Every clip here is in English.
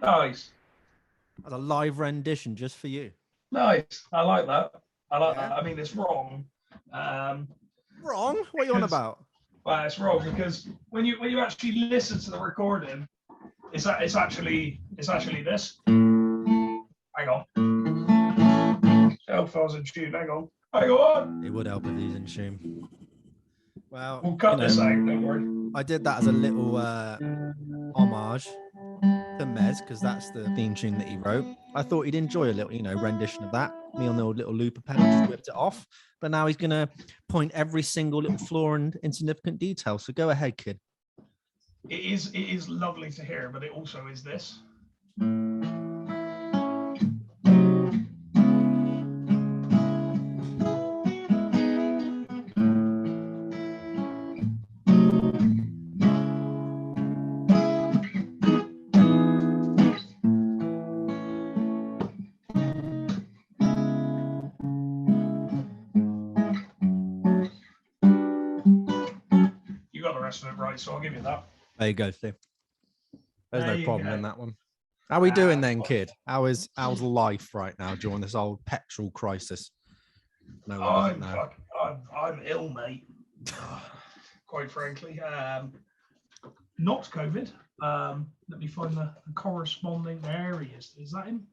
Nice. That's a live rendition just for you. Nice. I like that. I like Yeah. that. I mean, it's wrong. Wrong? What are you on about? Well, it's wrong because when you actually listen to the recording, it's actually this. Hang on. Elf was in tune. Hang on. It would help if he's in tune. Well, we'll cut this out. Don't worry. I did that as a little homage to Mez because that's the theme tune that he wrote. I thought he'd enjoy a little, rendition of that. Me on the old little looper pedal, just whipped it off. But now he's gonna point every single little flaw and insignificant detail. So go ahead, kid. It is lovely to hear, but it also is this. Right, so I'll give you that. There you go, Steve. There's no problem in that one. How are we doing then, kid? How's life right now during this old petrol crisis? No, I'm ill, mate. Quite frankly, not COVID. Let me find the corresponding. There he is. Is that him?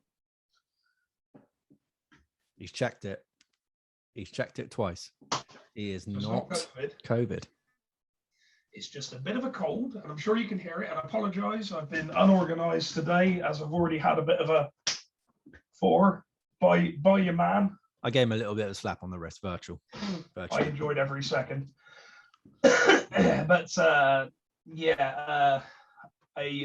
He's checked it. He's checked it twice. He is not COVID. It's just a bit of a cold, and I'm sure you can hear it. And I apologise. I've been unorganised today, as I've already had a bit of a by your man. I gave him a little bit of a slap on the wrist, virtual. I enjoyed every second. But a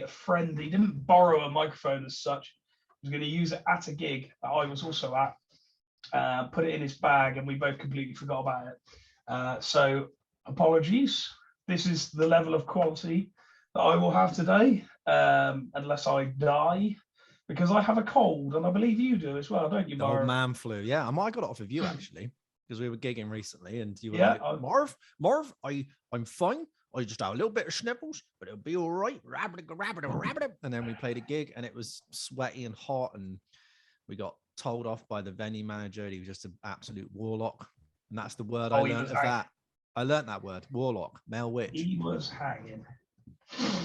friend, he didn't borrow a microphone as such. He was going to use it at a gig that I was also at. Put it in his bag, and we both completely forgot about it. So apologies. This is the level of quality that I will have today, unless I die, because I have a cold, and I believe you do as well, don't you, Marv? Old man flu. Yeah, I got it off of you actually, because we were gigging recently, and you were like, Marv, I'm fine. I just have a little bit of sniffles, but it'll be all right. Rabbit. And then we played a gig, and it was sweaty and hot, and we got told off by the venue manager. He was just an absolute warlock, and that's the word I learned of that. I learned that word, warlock, male witch. He was hanging.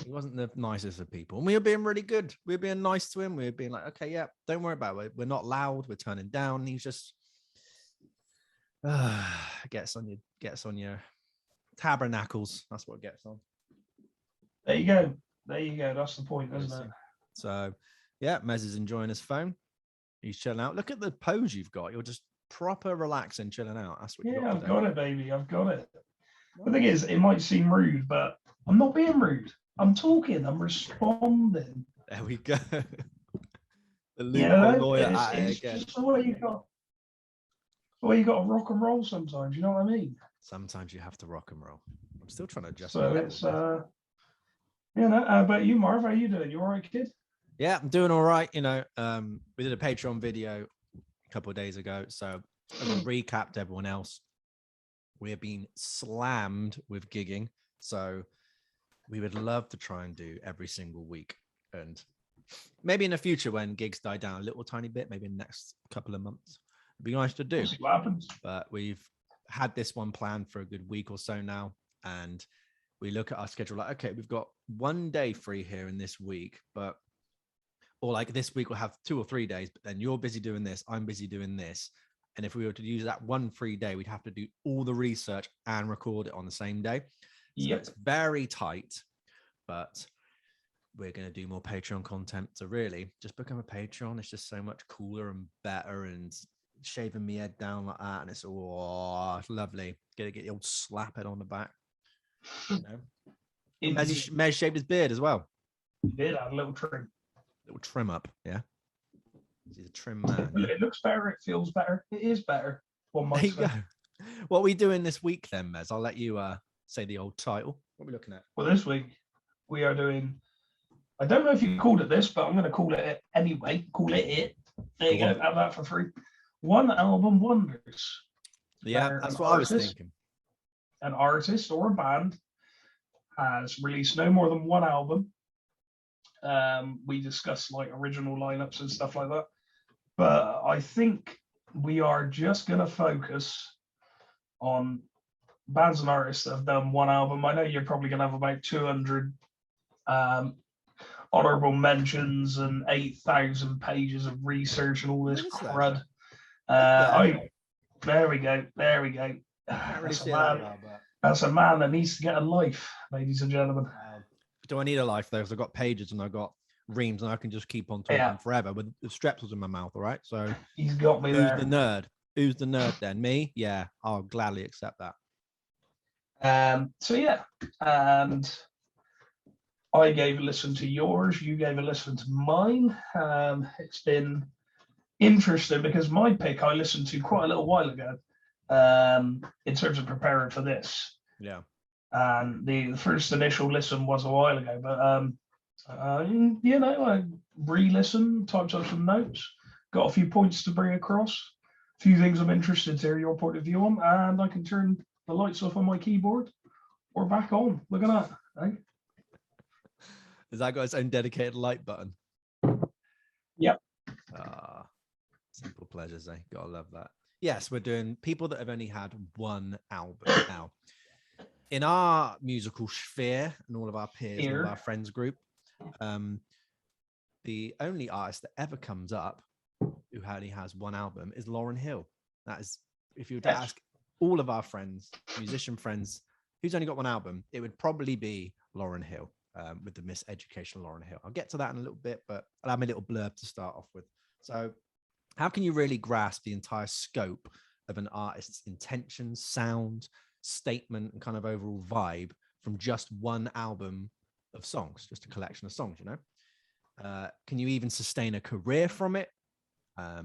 He wasn't the nicest of people. And we were being really good. We were being nice to him. We were being like, okay, yeah, don't worry about it. We're not loud. We're turning down. And he's just gets on your tabernacles. That's what it gets on. There you go. That's the point, isn't it? So, yeah, Mez is enjoying his phone. He's chilling out. Look at the pose you've got. You're just proper relaxing, chilling out. That's what you got. I've got it, baby. I've got it. The thing is, it might seem rude, but I'm not being rude. I'm talking. I'm responding. There we go. The lawyer. It's just the way you got. The way you got to rock and roll sometimes. You know what I mean? Sometimes you have to rock and roll. I'm still trying to adjust. So it's how about you, Marv? How are you doing? You all right, kid? Yeah, I'm doing all right. We did a Patreon video a couple of days ago. So as a recap to everyone else, we have been slammed with gigging. So we would love to try and do every single week. And maybe in the future when gigs die down a little tiny bit, maybe in the next couple of months, it'd be nice to do. We'll see what happens. But we've had this one planned for a good week or so now. And we look at our schedule like, okay, we've got one day free here in this week, or like this week we'll have 2 or 3 days, but then you're busy doing this, I'm busy doing this. And if we were to use that one free day, we'd have to do all the research and record it on the same day. So it's very tight, but we're going to do more Patreon content. So really just become a Patreon. It's just so much cooler and better, and shaving me head down like that. And it's it's lovely. Get the old slap head on the back. Mez shaved his beard as well. He did have a little trim up, yeah. He's a trim man. It looks better. It feels better. It is better. There you go. What are we doing this week then, Mez? I'll let you say the old title. What are we looking at? Well, this week we are doing. I don't know if you called it this, but I'm going to call it anyway. Call it it. There you go. Have that for free. One album wonders. Yeah, that's what I was thinking. An artist or a band has released no more than one album, We discussed like original lineups and stuff like that. But I think we are just going to focus on bands and artists that have done one album. I know you're probably going to have about 200 honorable mentions and 8,000 pages of research and all this crud. There we go. That's a man that needs to get a life, ladies and gentlemen. Do I need a life though? Because I've got pages and I've got reams and I can just keep on talking forever with the strepsils in my mouth. All right. So he's got me there. Who's the nerd? Who's the nerd then? Me? Yeah, I'll gladly accept that. So yeah, and I gave a listen to yours. You gave a listen to mine. It's been interesting because my pick I listened to quite a little while ago. In terms of preparing for this. Yeah. And the first initial listen was a while ago, but I re-listened, typed up some notes, got a few points to bring across, a few things I'm interested to hear your point of view on, and I can turn the lights off on my keyboard or back on. Look at that. Eh? Has that got its own dedicated light button? Yep. Simple pleasures, eh? Gotta love that. Yes, we're doing people that have only had one album now. In our musical sphere and all of our peers, all of our friends group, the only artist that ever comes up who only has one album is Lauryn Hill. That is, if you were to ask all of our friends, musician friends, who's only got one album, it would probably be Lauryn Hill, with the miseducational Lauryn Hill. I'll get to that in a little bit, but I'll have my little blurb to start off with. So how can you really grasp the entire scope of an artist's intentions, sound, statement, and kind of overall vibe from just one album of songs, just a collection of songs, you know? Can you even sustain a career from it? I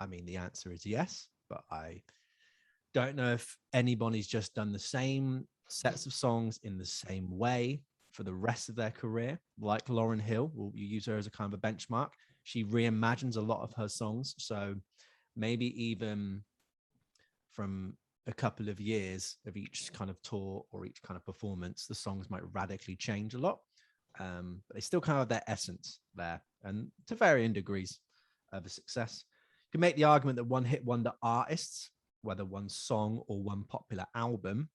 mean, the answer is yes, but I don't know if anybody's just done the same sets of songs in the same way for the rest of their career, like Lauryn Hill. Well, you use her as a kind of a benchmark. She reimagines a lot of her songs. So maybe even from a couple of years of each kind of tour or each kind of performance, the songs might radically change a lot. But they still kind of have their essence there, and to varying degrees of a success. You can make the argument that one-hit wonder artists, whether one song or one popular album,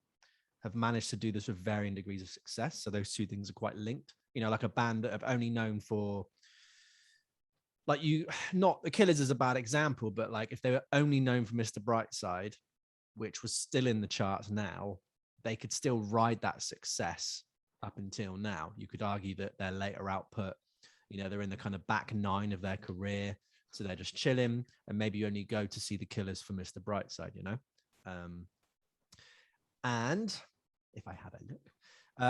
have managed to do this with varying degrees of success. So those two things are quite linked. You know, like a band that have only known for, like, not the Killers is a bad example, but like if they were only known for Mr. Brightside, which was still in the charts now, they could still ride that success up until now. You could argue that their later output, you know, they're in the kind of back nine of their career, so they're just chilling, and maybe you only go to see the Killers for Mr. Brightside, you know? And if I had a look,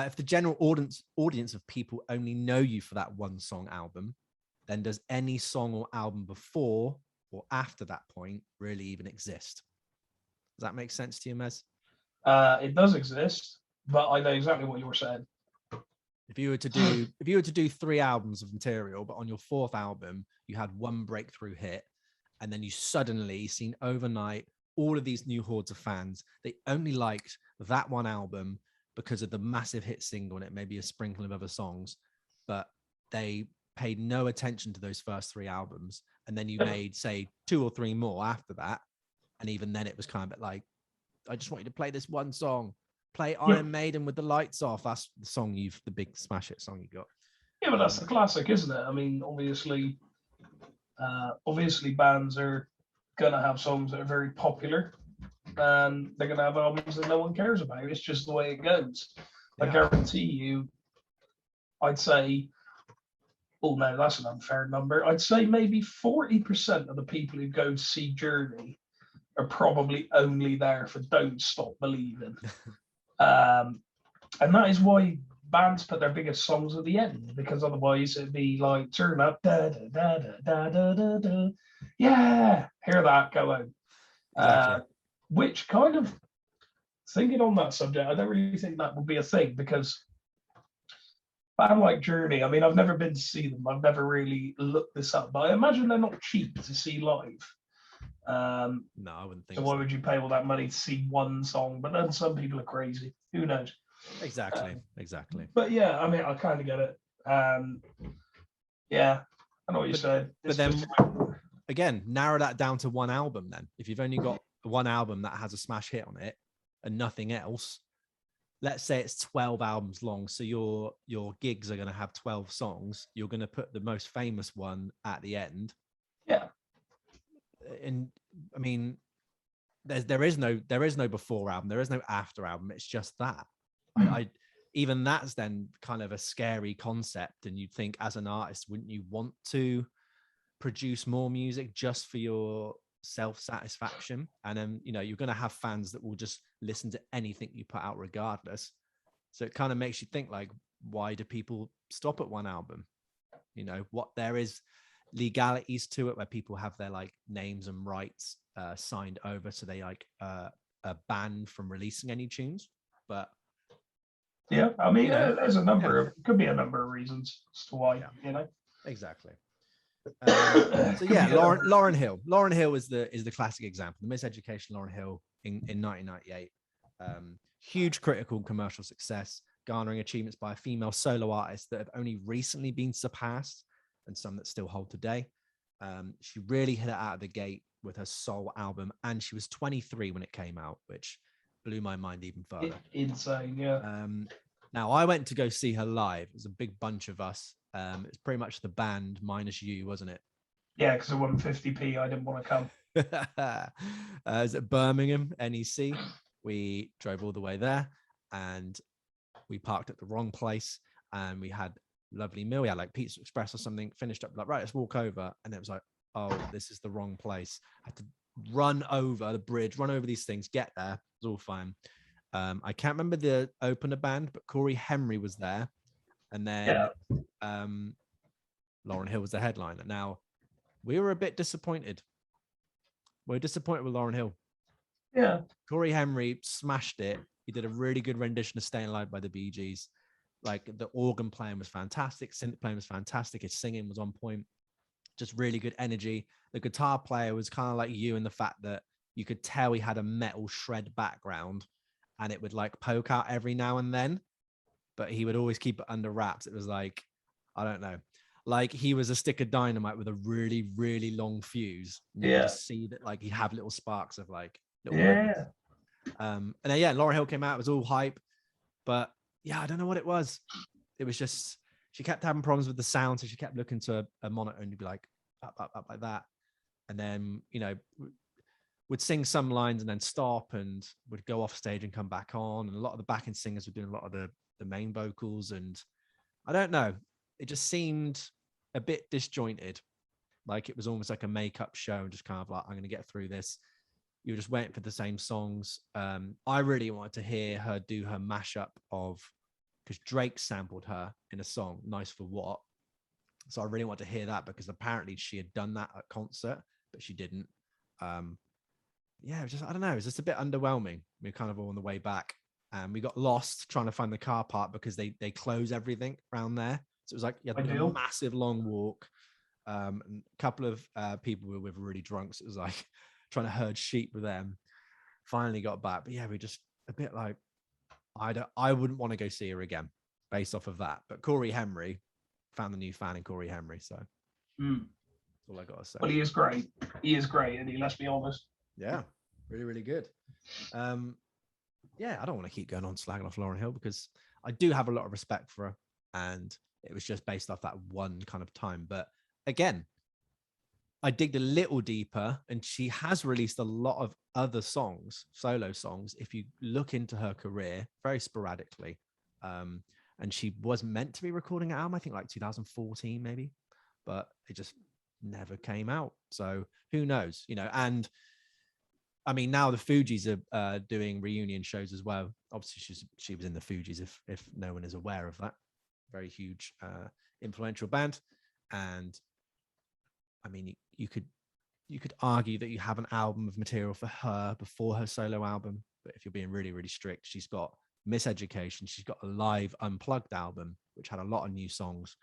if the general audience of people only know you for that one song album, then does any song or album before or after that point really even exist? Does that make sense to you, Mez? It does exist, but I know exactly what you were saying. If you were to do 3 albums of material, but on your 4th album you had one breakthrough hit, and then you suddenly seen overnight all of these new hordes of fans, they only liked that one album because of the massive hit single, and it may be a sprinkling of other songs, but they paid no attention to those first 3 albums, and then you made, say, 2 or 3 more after that, and even then it was kind of like, I just want you to play this one song. Play Iron Maiden with the lights off. That's the song the big smash hit song you got. Yeah, but that's the classic, isn't it? I mean, obviously bands are gonna have songs that are very popular, and they're gonna have albums that no one cares about. It's just the way it goes. I guarantee you, I'd say, oh no, that's an unfair number. I'd say maybe 40% of the people who go to see Journey are probably only there for Don't Stop Believing. And that is why bands put their biggest songs at the end, because otherwise it'd be like, turn up, da da da da da da da, yeah, hear that, go home. Exactly. Which kind of, thinking on that subject, I don't really think that would be a thing, because band like Journey, I mean, I've never been to see them, I've never really looked this up, but I imagine they're not cheap to see live. No, I wouldn't think so. Why would you pay all that money to see one song? But then some people are crazy. Who knows? Exactly. But yeah, I mean, I kind of get it. Yeah, I know what you're But- saying. but then again, narrow that down to one album. Then, if you've only got one album that has a smash hit on it and nothing else, let's say it's 12 albums long, so your gigs are going to have 12 songs. You're going to put the most famous one at the end. Yeah. And I mean, there is no before album, there is no after album. It's just that. I even that's then kind of a scary concept. And you'd think, as an artist, wouldn't you want to produce more music just for your self-satisfaction? And then you're going to have fans that will just listen to anything you put out regardless. So it kind of makes you think, like, why do people stop at one album? What there is legalities to it where people have their like names and rights signed over, so they like are banned from releasing any tunes. But yeah, I mean, there's could be a number of reasons as to why. Exactly. So yeah, Lauryn Hill is the classic example. The Miseducation Lauryn Hill in 1998. Huge critical and commercial success, garnering achievements by a female solo artist that have only recently been surpassed, and some that still hold today. She really hit it out of the gate with her soul album, and she was 23 when it came out, which blew my mind even further. Insane, yeah. Now, I went to go see her live. It was a big bunch of us. It's pretty much the band minus you, wasn't it? Yeah, because it wasn't 50p. I didn't want to come. It was at Birmingham, NEC. We drove all the way there, and we parked at the wrong place, and we had a lovely meal. We had like Pizza Express or something, finished up, like, right, let's walk over. And it was like, oh, this is the wrong place. I had to run over the bridge, run over these things, get there. It was all fine. I can't remember the opener band, but Corey Henry was there. And then Lauryn Hill was the headliner. Now, we were a bit disappointed. We're disappointed with Lauryn Hill. Yeah. Corey Henry smashed it. He did a really good rendition of Staying Alive by the Bee Gees. Like, the organ playing was fantastic. Synth playing was fantastic. His singing was on point. Just really good energy. The guitar player was kind of like you in the fact that you could tell he had a metal shred background, and it would like poke out every now and then, but he would always keep it under wraps. It was like, I don't know, like he was a stick of dynamite with a really, really long fuse. You could just see that, like, he'd have little sparks of like little ribbons. And then Lauryn Hill came out. It was all hype, but yeah, I don't know what it was. It was just, she kept having problems with the sound, so she kept looking to a monitor and you'd be like up like that, and then would sing some lines and then stop and would go off stage and come back on. And a lot of the backing singers were doing a lot of the main vocals, and I don't know, it just seemed a bit disjointed. Like it was almost like a makeup show, and just kind of like, I'm going to get through this. You were just waiting for the same songs. I really wanted to hear her do her mashup of, because Drake sampled her in a song, Nice for What. So I really wanted to hear that, because apparently she had done that at concert, but she didn't. Yeah, it was just, I don't know, it was just a bit underwhelming. We were kind of all on the way back, and we got lost trying to find the car park because they close everything around there. So it was like, a massive long walk. And a couple of people we were with were really drunk, so it was like trying to herd sheep with them. Finally got back, but yeah, we just a bit like, I wouldn't want to go see her again based off of that. But Corey Henry, found the new fan in Corey Henry, so that's all I got to say. Well, he is great. He is great, and let's be honest. Yeah, really, really good. Yeah, I don't want to keep going on slagging off Lauryn Hill, because I do have a lot of respect for her, and it was just based off that one kind of time. But again, I digged a little deeper, and she has released a lot of other songs, solo songs, if you look into her career, very sporadically. And she was meant to be recording an album, I think like 2014 maybe, but it just never came out. So who knows, and I mean, now the Fugees are doing reunion shows as well. Obviously, she was in the Fugees, if no one is aware of that. Very huge, influential band. And I mean, you could argue that you have an album of material for her before her solo album, but if you're being really, really strict, she's got Miseducation. She's got a live unplugged album, which had a lot of new songs,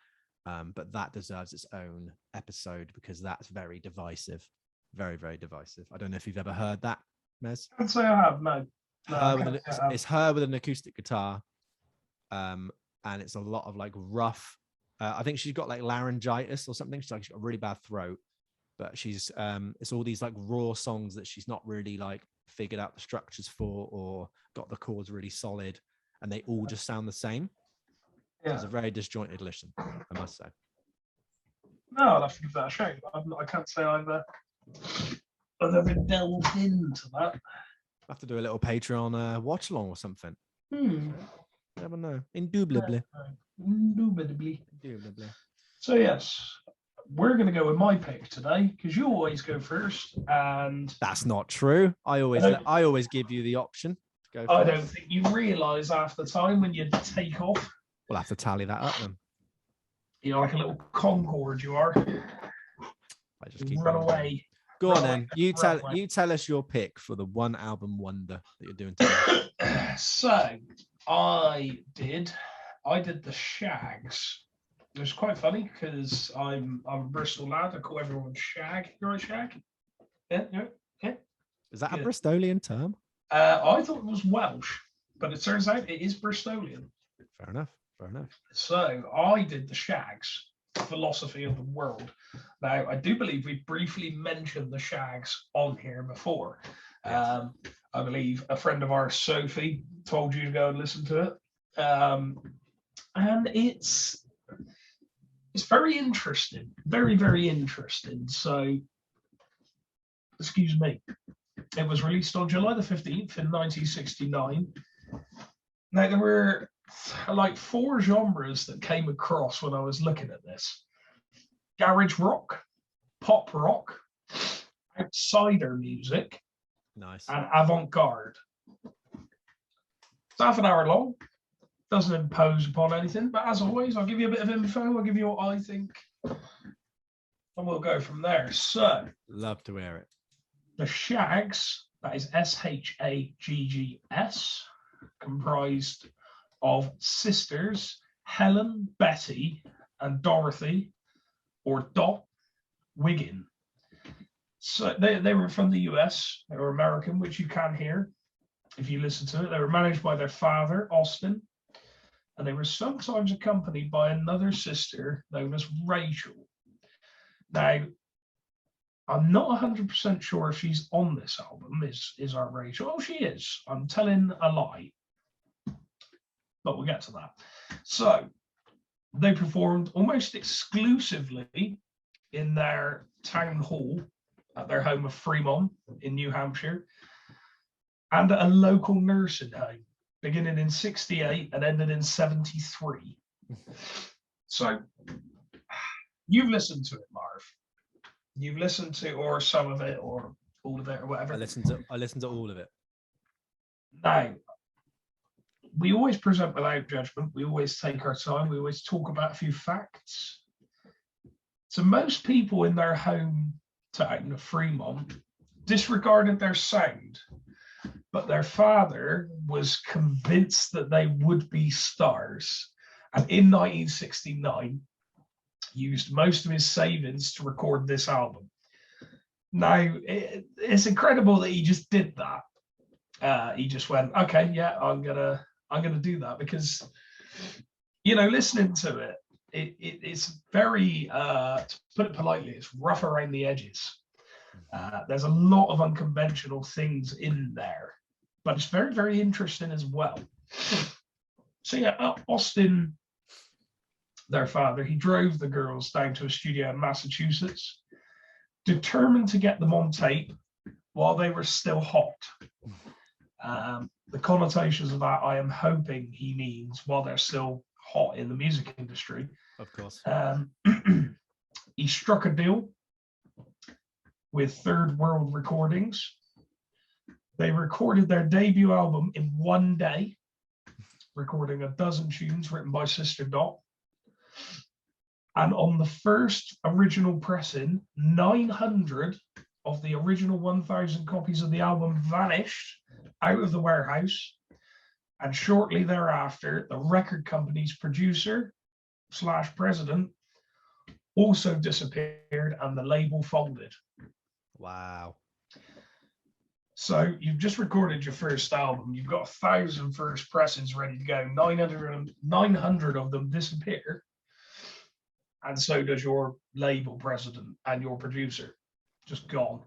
but that deserves its own episode, because that's very divisive. Very, very divisive. I don't know if you've ever heard that, Mez. I'd say I have, no. It's her with an acoustic guitar, and it's a lot of like rough I think she's got like laryngitis or something. She's got a really bad throat, but she's it's all these like raw songs that she's not really like figured out the structures for or got the chords really solid, and they all just sound the same. Yeah. It's a very disjointed listen, I must say. No, I'll have to give that a shake. I can't say I've ever delved into that. Have to do a little Patreon watch along or something. Never know. Indubitably. Indubitably. So yes, we're going to go with my pick today because you always go first, and that's not true. I always give you the option to go first. I don't think you realise half the time when you take off. We'll have to tally that up then. You're like a little Concorde, you are. I just keep run away. Go on then. You tell us your pick for the one album wonder that you're doing today. So I did the Shags. It was quite funny because I'm a Bristol lad. I call everyone Shag. You're right, Shag? Yeah. Is that a Bristolian term? I thought it was Welsh, but it turns out it is Bristolian. Fair enough. So I did the Shags, philosophy of the world. Now, I do believe we briefly mentioned the Shags on here before. Yes. I believe a friend of ours, Sophie, told you to go and listen to it. And it's very interesting, very, very interesting. So, excuse me. It was released on July the 15th in 1969. Now, there were like 4 genres that came across when I was looking at this: garage rock, pop rock, outsider music, nice, and avant-garde. It's half an hour long, doesn't impose upon anything, but as always, I'll give you a bit of info, I'll give you what I think, and we'll go from there. So, love to hear it. The Shags, that is SHAGGS, comprised of sisters Helen, Betty, and Dorothy, or Dot, Wigan. So they were from the US, they were American, which you can hear if you listen to it. They were managed by their father, Austin, and they were sometimes accompanied by another sister known as Rachel. Now, I'm not 100% sure if she's on this album, is our Rachel? Oh, she is. I'm telling a lie. But we'll get to that. So they performed almost exclusively in their town hall at their home of Fremont in New Hampshire, and at a local nursing home, beginning in 68 and ended in 73. So you've listened to it, Marv. You've listened to or some of it or all of it or whatever. I listened to all of it. Now, we always present without judgment. We always take our time. We always talk about a few facts. So most people in their hometown of Fremont disregarded their sound, but their father was convinced that they would be stars. And in 1969, used most of his savings to record this album. Now, it's incredible that he just did that. He just went, okay, yeah, I'm gonna do that because, listening to it, it's very, to put it politely, it's rough around the edges. There's a lot of unconventional things in there, but it's very, very interesting as well. So yeah, Austin, their father, he drove the girls down to a studio in Massachusetts, determined to get them on tape while they were still hot. The connotations of that, I am hoping he means while they're still hot in the music industry. Of course. He struck a deal with Third World Recordings. They recorded their debut album in one day, recording a dozen tunes written by Sister Dot. And on the first original pressing, 900 of the original 1,000 copies of the album vanished out of the warehouse. And shortly thereafter, the record company's producer / president also disappeared and the label folded. Wow. So you've just recorded your first album. You've got 1,000 first pressings ready to go. 900 of them disappear. and so does your label president and your producer. Just gone.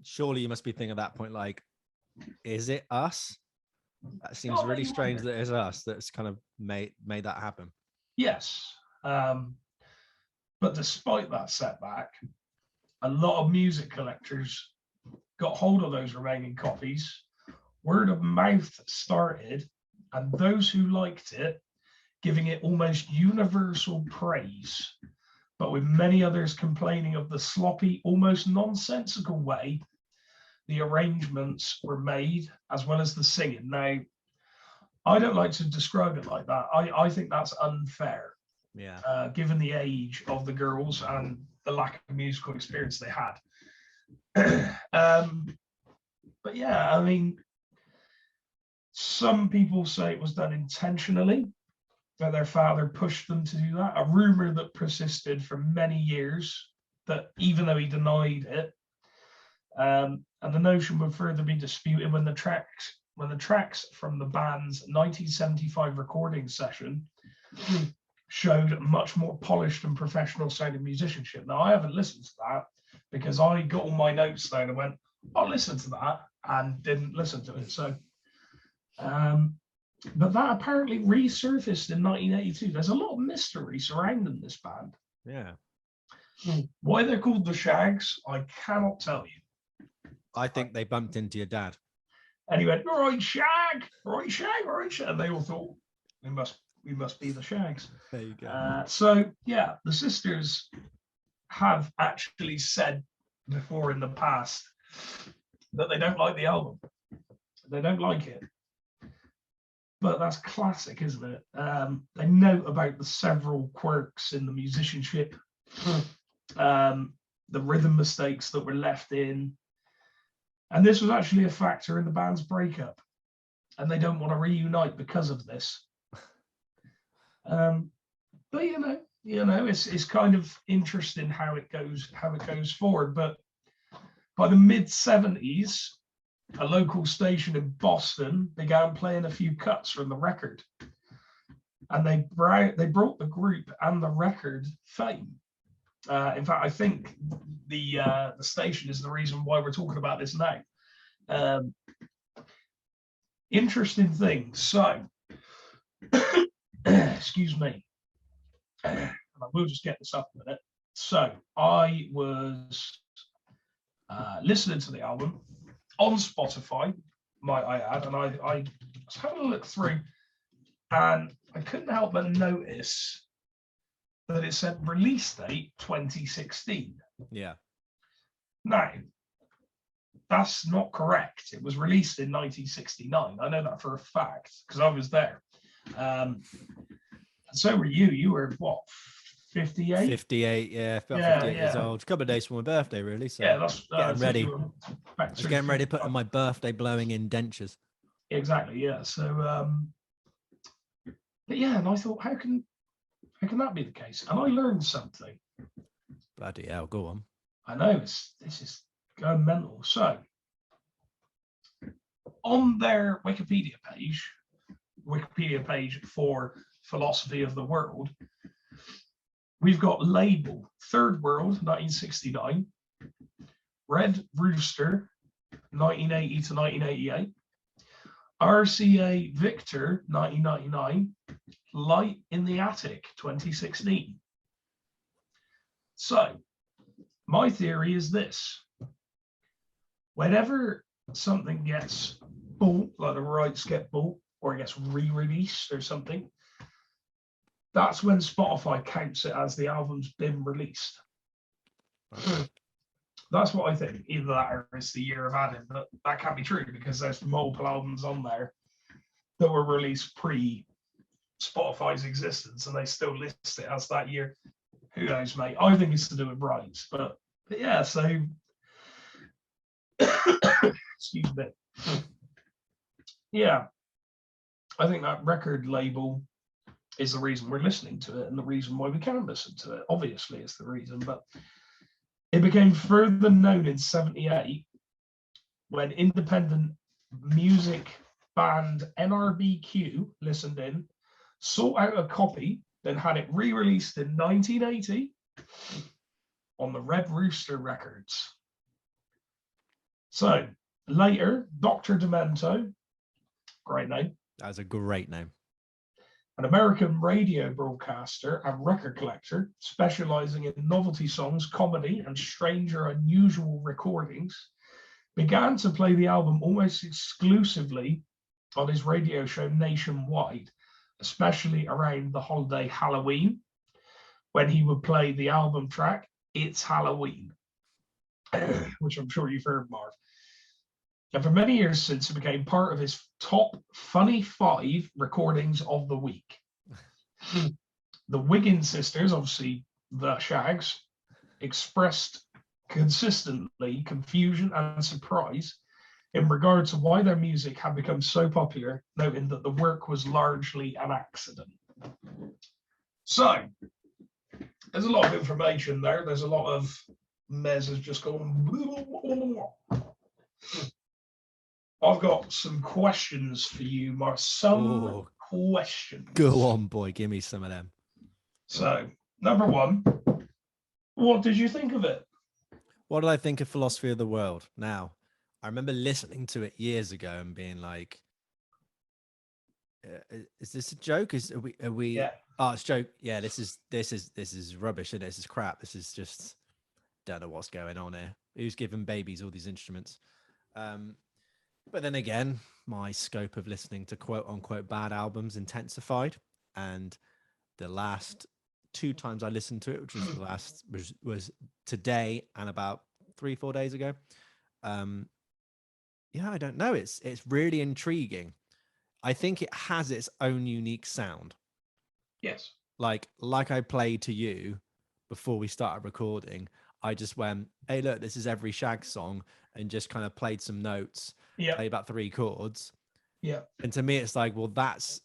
Surely you must be thinking at that point, like, is it us? That seems Well, really you strange wonder. that it's us that's kind of made that happen. Yes. But despite that setback, a lot of music collectors got hold of those remaining copies. Word of mouth started, and those who liked it giving it almost universal praise, but with many others complaining of the sloppy, almost nonsensical way the arrangements were made, as well as the singing. Now, I don't like to describe it like that. I think that's unfair, given the age of the girls and the lack of musical experience they had. But yeah, I mean, some people say it was done intentionally, that their father pushed them to do that. A rumor that persisted for many years, that even though he denied it, and the notion would further be disputed when the tracks from the band's 1975 recording session showed much more polished and professional sounding musicianship. Now, I haven't listened to that because I got all my notes down and went, I'll listen to that, and didn't listen to it. So, but that apparently resurfaced in 1982. There's a lot of mystery surrounding this band. Yeah. Why they're called the Shags, I cannot tell you. I think they bumped into your dad. And he went, all right, Shag, all right, Shag, all right, Shag. And they all thought, we must be the Shags. There you go. So, yeah, the Sisters have actually said before in the past that they don't like the album. They don't like it. But that's classic, isn't it? They note about the several quirks in the musicianship, the rhythm mistakes that were left in. And this was actually a factor in the band's breakup. And they don't want to reunite because of this. But you know, it's kind of interesting how it goes forward. But by the mid-70s, a local station in Boston began playing a few cuts from the record, and they brought the group and the record fame. In fact, I think the station is the reason why we're talking about this now. Interesting thing. So, excuse me. I will just get this up a minute. So, I was listening to the album on Spotify, might I add, and I was having a look through, and I couldn't help but notice that it said release date 2016. Yeah. Now, that's not correct. It was released in 1969. I know that for a fact because I was there. And so were you. You were what, 58? 58, yeah. 58 years old. A couple of days for my birthday, really. So yeah, that's getting ready. I was getting ready to put on my birthday blowing indentures. Exactly, yeah. So, but yeah, and I thought, how can that be the case? And I learned something. Bloody hell, go on. I know, this is going mental. So, on their Wikipedia page for Philosophy of the World, we've got label Third World 1969, Red Rooster 1980 to 1988, RCA Victor 1999, Light in the Attic 2016. So, my theory is this: whenever something gets bought, like the rights get bought, or it gets re-released or something, that's when Spotify counts it as the album's been released. That's what I think. Either that or it's the year of adding, but that can't be true because there's multiple albums on there that were released pre Spotify's existence and they still list it as that year. Who knows, mate? I think it's to do with rights, but yeah, so excuse me. Yeah, I think that record label is the reason we're listening to it and the reason why we can listen to it. Obviously, it's the reason, but it became further known in '78 when independent music band NRBQ listened in, sought out a copy then had it re-released in 1980 on the Red Rooster Records. So later, Dr. Demento, great name, That's a great name. an American radio broadcaster and record collector specializing in novelty songs, comedy, and strange or unusual recordings, began to play the album almost exclusively on his radio show nationwide, especially around the holiday Halloween, when he would play the album track, It's Halloween, which I'm sure you've heard, Marv. And for many years since, it became part of his top funny 5 recordings of the week. The Wigan Sisters, obviously the Shags, expressed consistently confusion and surprise in regard to why their music had become so popular, noting that the work was largely an accident. So, there's a lot of information there. There's a lot of Mez has just gone. I've got some questions for you, Mark. Some questions. Go on, boy. Give me some of them. So, number 1, what did you think of it? What did I think of Philosophy of the World? Now, I remember listening to it years ago and being like, is this a joke? Are we Yeah. Oh, it's a joke. Yeah, this is rubbish, and this is crap. This is just, don't know what's going on here. Who's giving babies all these instruments? But then again, my scope of listening to quote unquote bad albums intensified, and the last 2 times I listened to it, which was the last was today and about 3-4 days ago. Yeah, I don't know. It's really intriguing. I think it has its own unique sound. Yes. Like I played to you before we started recording. I just went, hey, look, this is every Shag song, and just kind of played some notes, played about 3 chords. Yeah. And to me, it's like, well, that's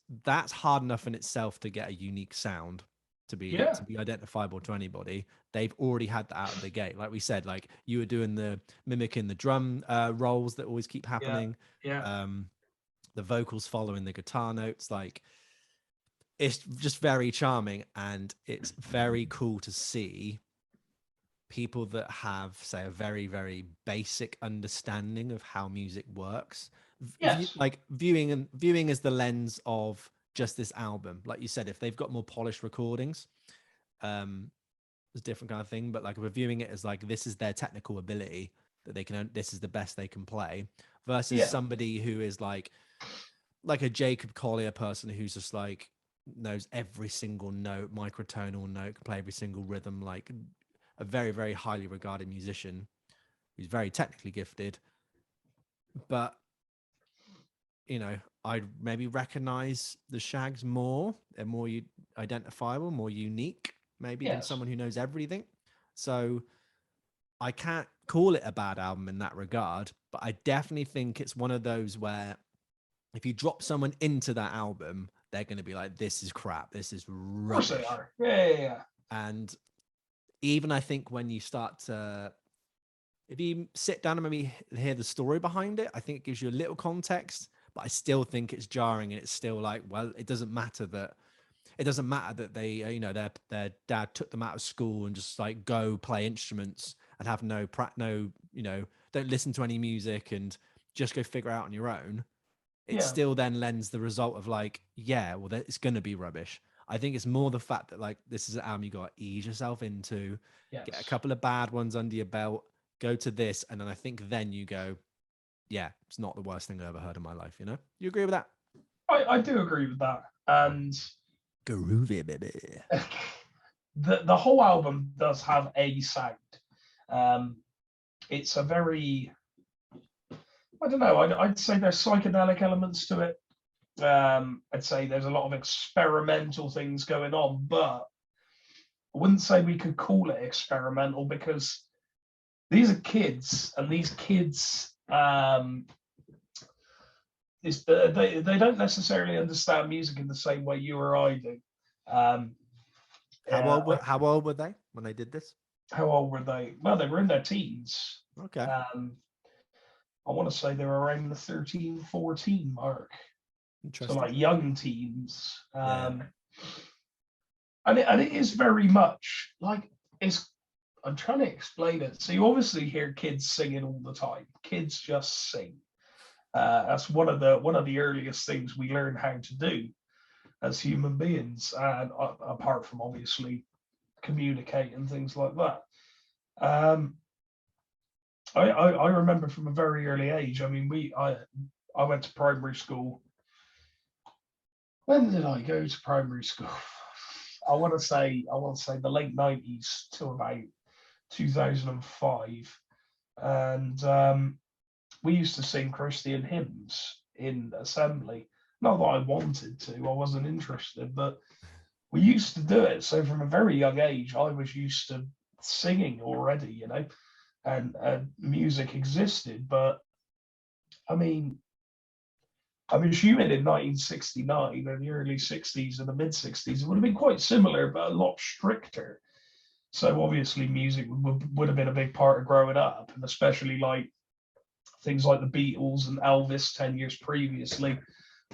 hard enough in itself to get a unique sound to be identifiable to anybody. They've already had that out of the gate. Like we said, like you were doing the mimicking the drum rolls that always keep happening. Yeah. The vocals following the guitar notes, like it's just very charming, and it's very cool to see people that have, say, a very, very basic understanding of how music works. Yes. Like viewing as the lens of just this album. Like you said, if they've got more polished recordings, it's a different kind of thing. But like, we're viewing it as like, this is their technical ability that they can, this is the best they can play, versus somebody who is like a Jacob Collier person who's just like knows every single note, microtonal note, can play every single rhythm, like a very, very highly regarded musician who's very technically gifted. But, you know, I'd maybe recognize the Shags more. They're more identifiable, more unique, maybe, than someone who knows everything. So I can't call it a bad album in that regard, but I definitely think it's one of those where if you drop someone into that album, they're going to be like, this is crap. This is rubbish. Of course they are. Yeah. And even I think when you start to, if you sit down and maybe hear the story behind it, I think it gives you a little context, but I still think it's jarring, and it's still like, well, it doesn't matter that they, you know, their dad took them out of school and just like go play instruments and have no, you know, don't listen to any music and just go figure out on your own. It still then lends the result of like, yeah, well, it's going to be rubbish. I think it's more the fact that like, this is an album you got to ease yourself into, get a couple of bad ones under your belt, go to this. And then I think then you go, yeah, it's not the worst thing I've ever heard in my life. You know, you agree with that? I do agree with that. And groovy, baby. The whole album does have a sound. It's a very, I don't know, I'd say there's psychedelic elements to it. I'd say there's a lot of experimental things going on, but I wouldn't say we could call it experimental, because these are kids, and these kids, they don't necessarily understand music in the same way you or I do. How old were they when they did this? How old were they? Well, they were in their teens. Okay. I want to say they were around the 13, 14 mark. Interesting. So like young teens. and it is very much like it's. I'm trying to explain it. So you obviously hear kids singing all the time. Kids just sing. That's one of the earliest things we learn how to do as human beings, and apart from obviously communicate and things like that. I remember from a very early age. I mean, I went to primary school. When did I go to primary school? I want to say the late 90s to about 2005, and we used to sing Christian hymns in assembly. Not that I wanted to, I wasn't interested, but we used to do it. So from a very young age, I was used to singing already, you know, and music existed. But I mean, I'm assuming in 1969 and the early 60s and the mid 60s, it would have been quite similar, but a lot stricter. So obviously music would have been a big part of growing up, and especially like things like the Beatles and Elvis 10 years previously,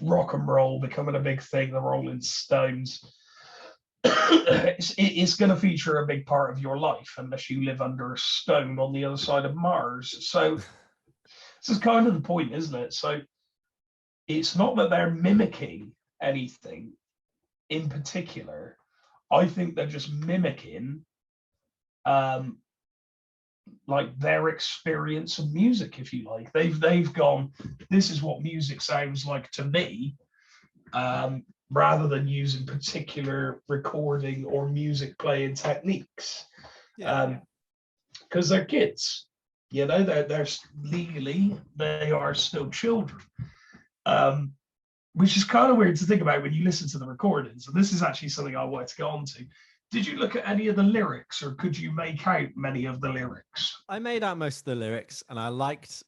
rock and roll becoming a big thing, the Rolling Stones. It's going to feature a big part of your life unless you live under a stone on the other side of Mars. So this is kind of the point, isn't it? So it's not that they're mimicking anything in particular. I think they're just mimicking like their experience of music, if you like. They've gone, this is what music sounds like to me, rather than using particular recording or music playing techniques. Because they're kids, you know, they're legally, they are still children. Which is kind of weird to think about when you listen to the recordings. And this is actually something I wanted to go on to. Did you look at any of the lyrics, or could you make out many of the lyrics? I made out most of the lyrics, and I liked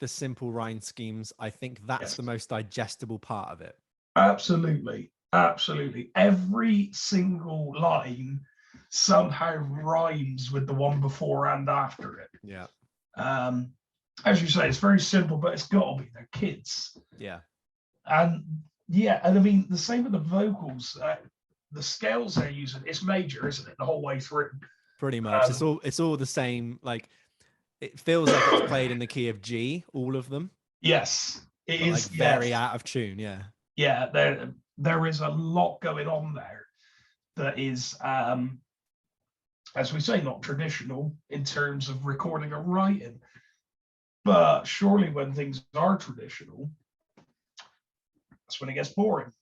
the simple rhyme schemes. I think that's the most digestible part of it. Absolutely. Every single line somehow rhymes with the one before and after it. Yeah. As you say, it's very simple, but it's got to be. They're kids. Yeah. And I mean, the same with the vocals. The scales they're using, it's major, isn't it, the whole way through? Pretty much. It's all the same. Like, it feels like it's played in the key of G, all of them. Yes, it is. Like very out of tune. Yeah. Yeah, there is a lot going on there that is, as we say, not traditional in terms of recording or writing. But surely when things are traditional, that's when it gets boring.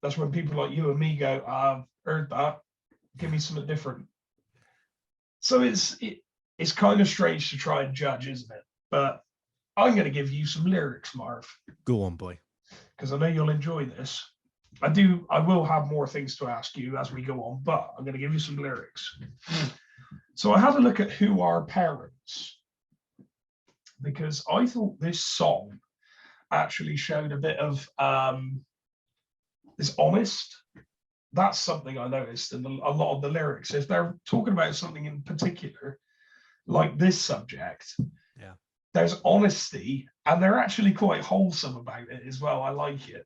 That's when people like you and me go, I've heard that, give me something different. So it's kind of strange to try and judge, isn't it? But I'm going to give you some lyrics, Marv. Go on, boy. Because I know you'll enjoy this. I will have more things to ask you as we go on, but I'm going to give you some lyrics. So I had a look at Who Are Parents, because I thought this song actually showed a bit of is honest. That's something I noticed in a lot of the lyrics. If they're talking about something in particular, like this subject, there's honesty, and they're actually quite wholesome about it as well. I like it.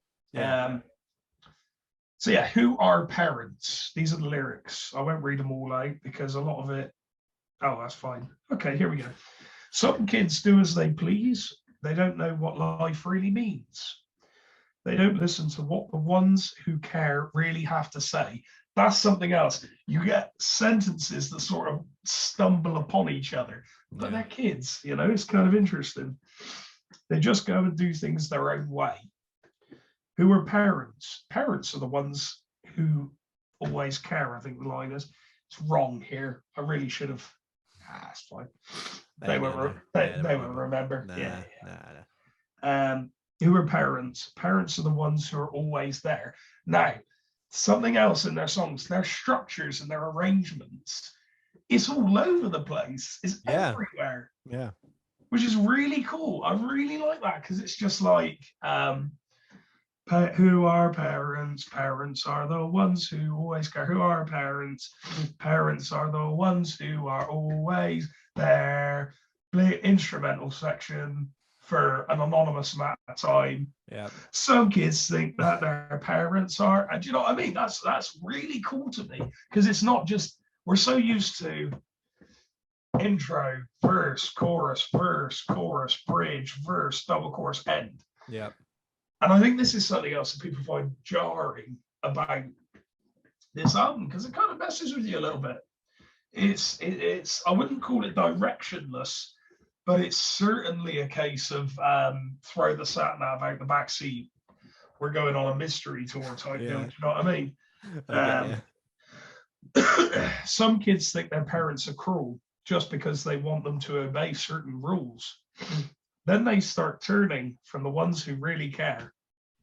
So Who Are Parents? These are the lyrics. I won't read them all out because a lot of it. Oh, that's fine. Okay, here we go. Some kids do as they please. They don't know what life really means. They don't listen to what the ones who care really have to say. That's something else. You get sentences that sort of stumble upon each other, but they're kids, you know, it's kind of interesting. They just go and do things their own way. Who are parents? Parents are the ones who always care, I think the line is. It's wrong here. I really should have. It's fine. They won't remember. Who are parents? Parents are the ones who are always there. Now, something else in their songs, their structures and their arrangements, it's all over the place. It's everywhere. Yeah. Which is really cool. I really like that, because it's just like, who are parents? Parents are the ones who always care. Who are parents? Parents are the ones who are always there. Play instrumental section. for an anonymous amount of time. Yeah. Some kids think that their parents are, and you know what I mean? That's really cool to me, because it's not just, we're so used to intro, verse, chorus, bridge, verse, double chorus, end. Yeah. And I think this is something else that people find jarring about this album, because it kind of messes with you a little bit. It's I wouldn't call it directionless, but it's certainly a case of throw the sat nav out the back seat. We're going on a mystery tour type deal. Do you know what I mean? Some kids think their parents are cruel just because they want them to obey certain rules. Then they start turning from the ones who really care,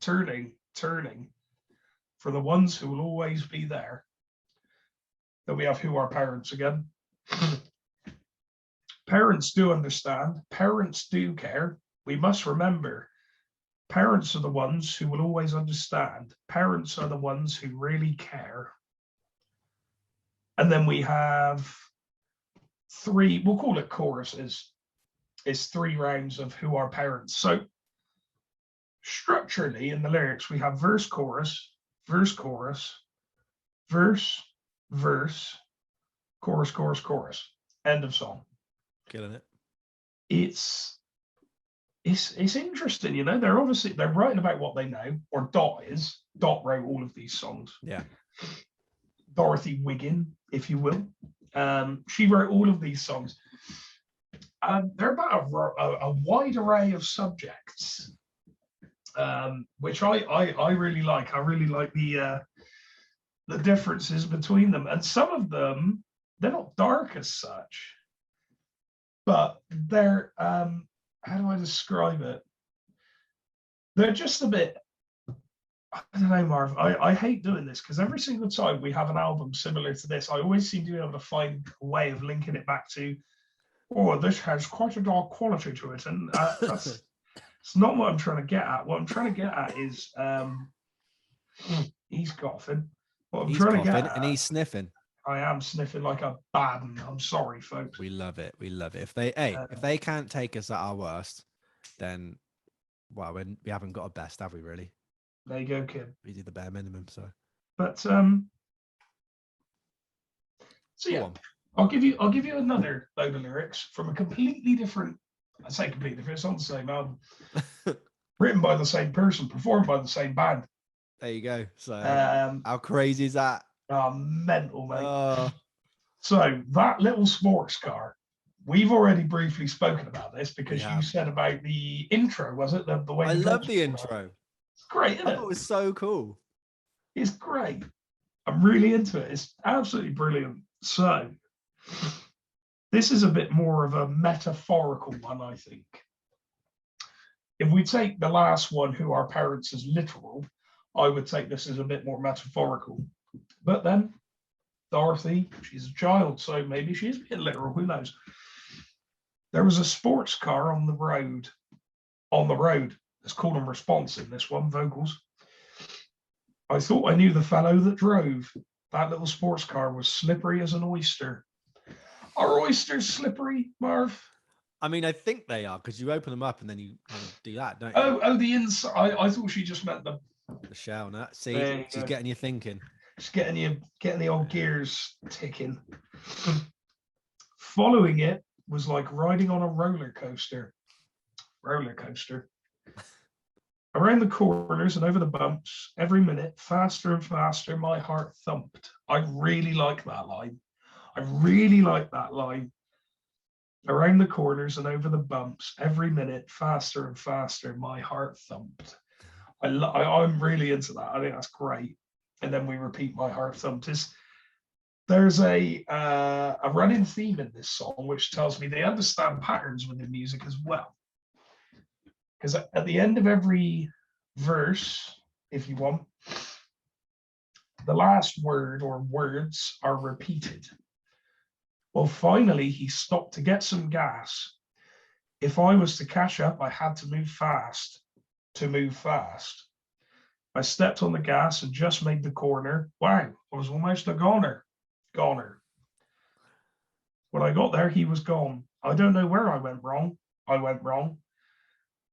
turning for the ones who will always be there. Then we have Who Are Parents again. Parents do understand. Parents do care. We must remember, parents are the ones who will always understand. Parents are the ones who really care. And then we have 3, we'll call it choruses. It's 3 rounds of Who Are Parents. So structurally in the lyrics, we have verse, chorus, verse, chorus, verse, verse, chorus, chorus, chorus. End of song. Killing it. It's interesting, you know. They're writing about what they know, or Dot is. Dot wrote all of these songs. Yeah. Dorothy Wigan, if you will. She wrote all of these songs. They're about a wide array of subjects, which I really like. I really like the differences between them. And some of them, they're not dark as such, but they're, how do I describe it? They're just a bit, I don't know, Marv. I hate doing this, because every single time we have an album similar to this, I always seem to be able to find a way of linking it back to, oh, this has quite a dark quality to it. And that's it's not what I'm trying to get at. What I'm trying to get at is, he's coughing. What I'm trying to get at, and he's sniffing. I am sniffing like a bad one. I'm sorry, folks. We love it. We love it. If they can't take us at our worst, then, well, we haven't got a best, have we, really? There you go, kid. We do the bare minimum, so. But so yeah, I'll give you another load of lyrics from a completely different. I say completely different. It's on the same album, written by the same person, performed by the same band. There you go. So how crazy is that? Mental, mate. So that little sports car, we've already briefly spoken about this, because you said about the intro, was it? The way I love the intro. It's great, isn't it? It was so cool. It's great. I'm really into it. It's absolutely brilliant. So this is a bit more of a metaphorical one, I think. If we take the last one, Who Are Parents, as literal, I would take this as a bit more metaphorical. But then Dorothy, she's a child, so maybe she's being literal, who knows? There was a sports car on the road. Let's call them response in this one, vocals. I thought I knew the fellow that drove. That little sports car was slippery as an oyster. Are oysters slippery, Marv? I mean, I think they are, because you open them up and then you kind of do that, don't you? Oh, the inside. I thought she just meant the shell. No, see, she's getting you thinking. Just getting the old gears ticking. Following it was like riding on a roller coaster. Around the corners and over the bumps, every minute, faster and faster, my heart thumped. I really like that line. Around the corners and over the bumps, every minute, faster and faster, my heart thumped. I'm really into that. I think that's great. And then we repeat, my heart thumped. There's a running theme in this song, which tells me they understand patterns within music as well. Because at the end of every verse, if you want, the last word or words are repeated. Well, finally, he stopped to get some gas. If I was to catch up, I had to move fast. I stepped on the gas and just made the corner. Wow, I was almost a goner. When I got there, he was gone. I don't know where I went wrong.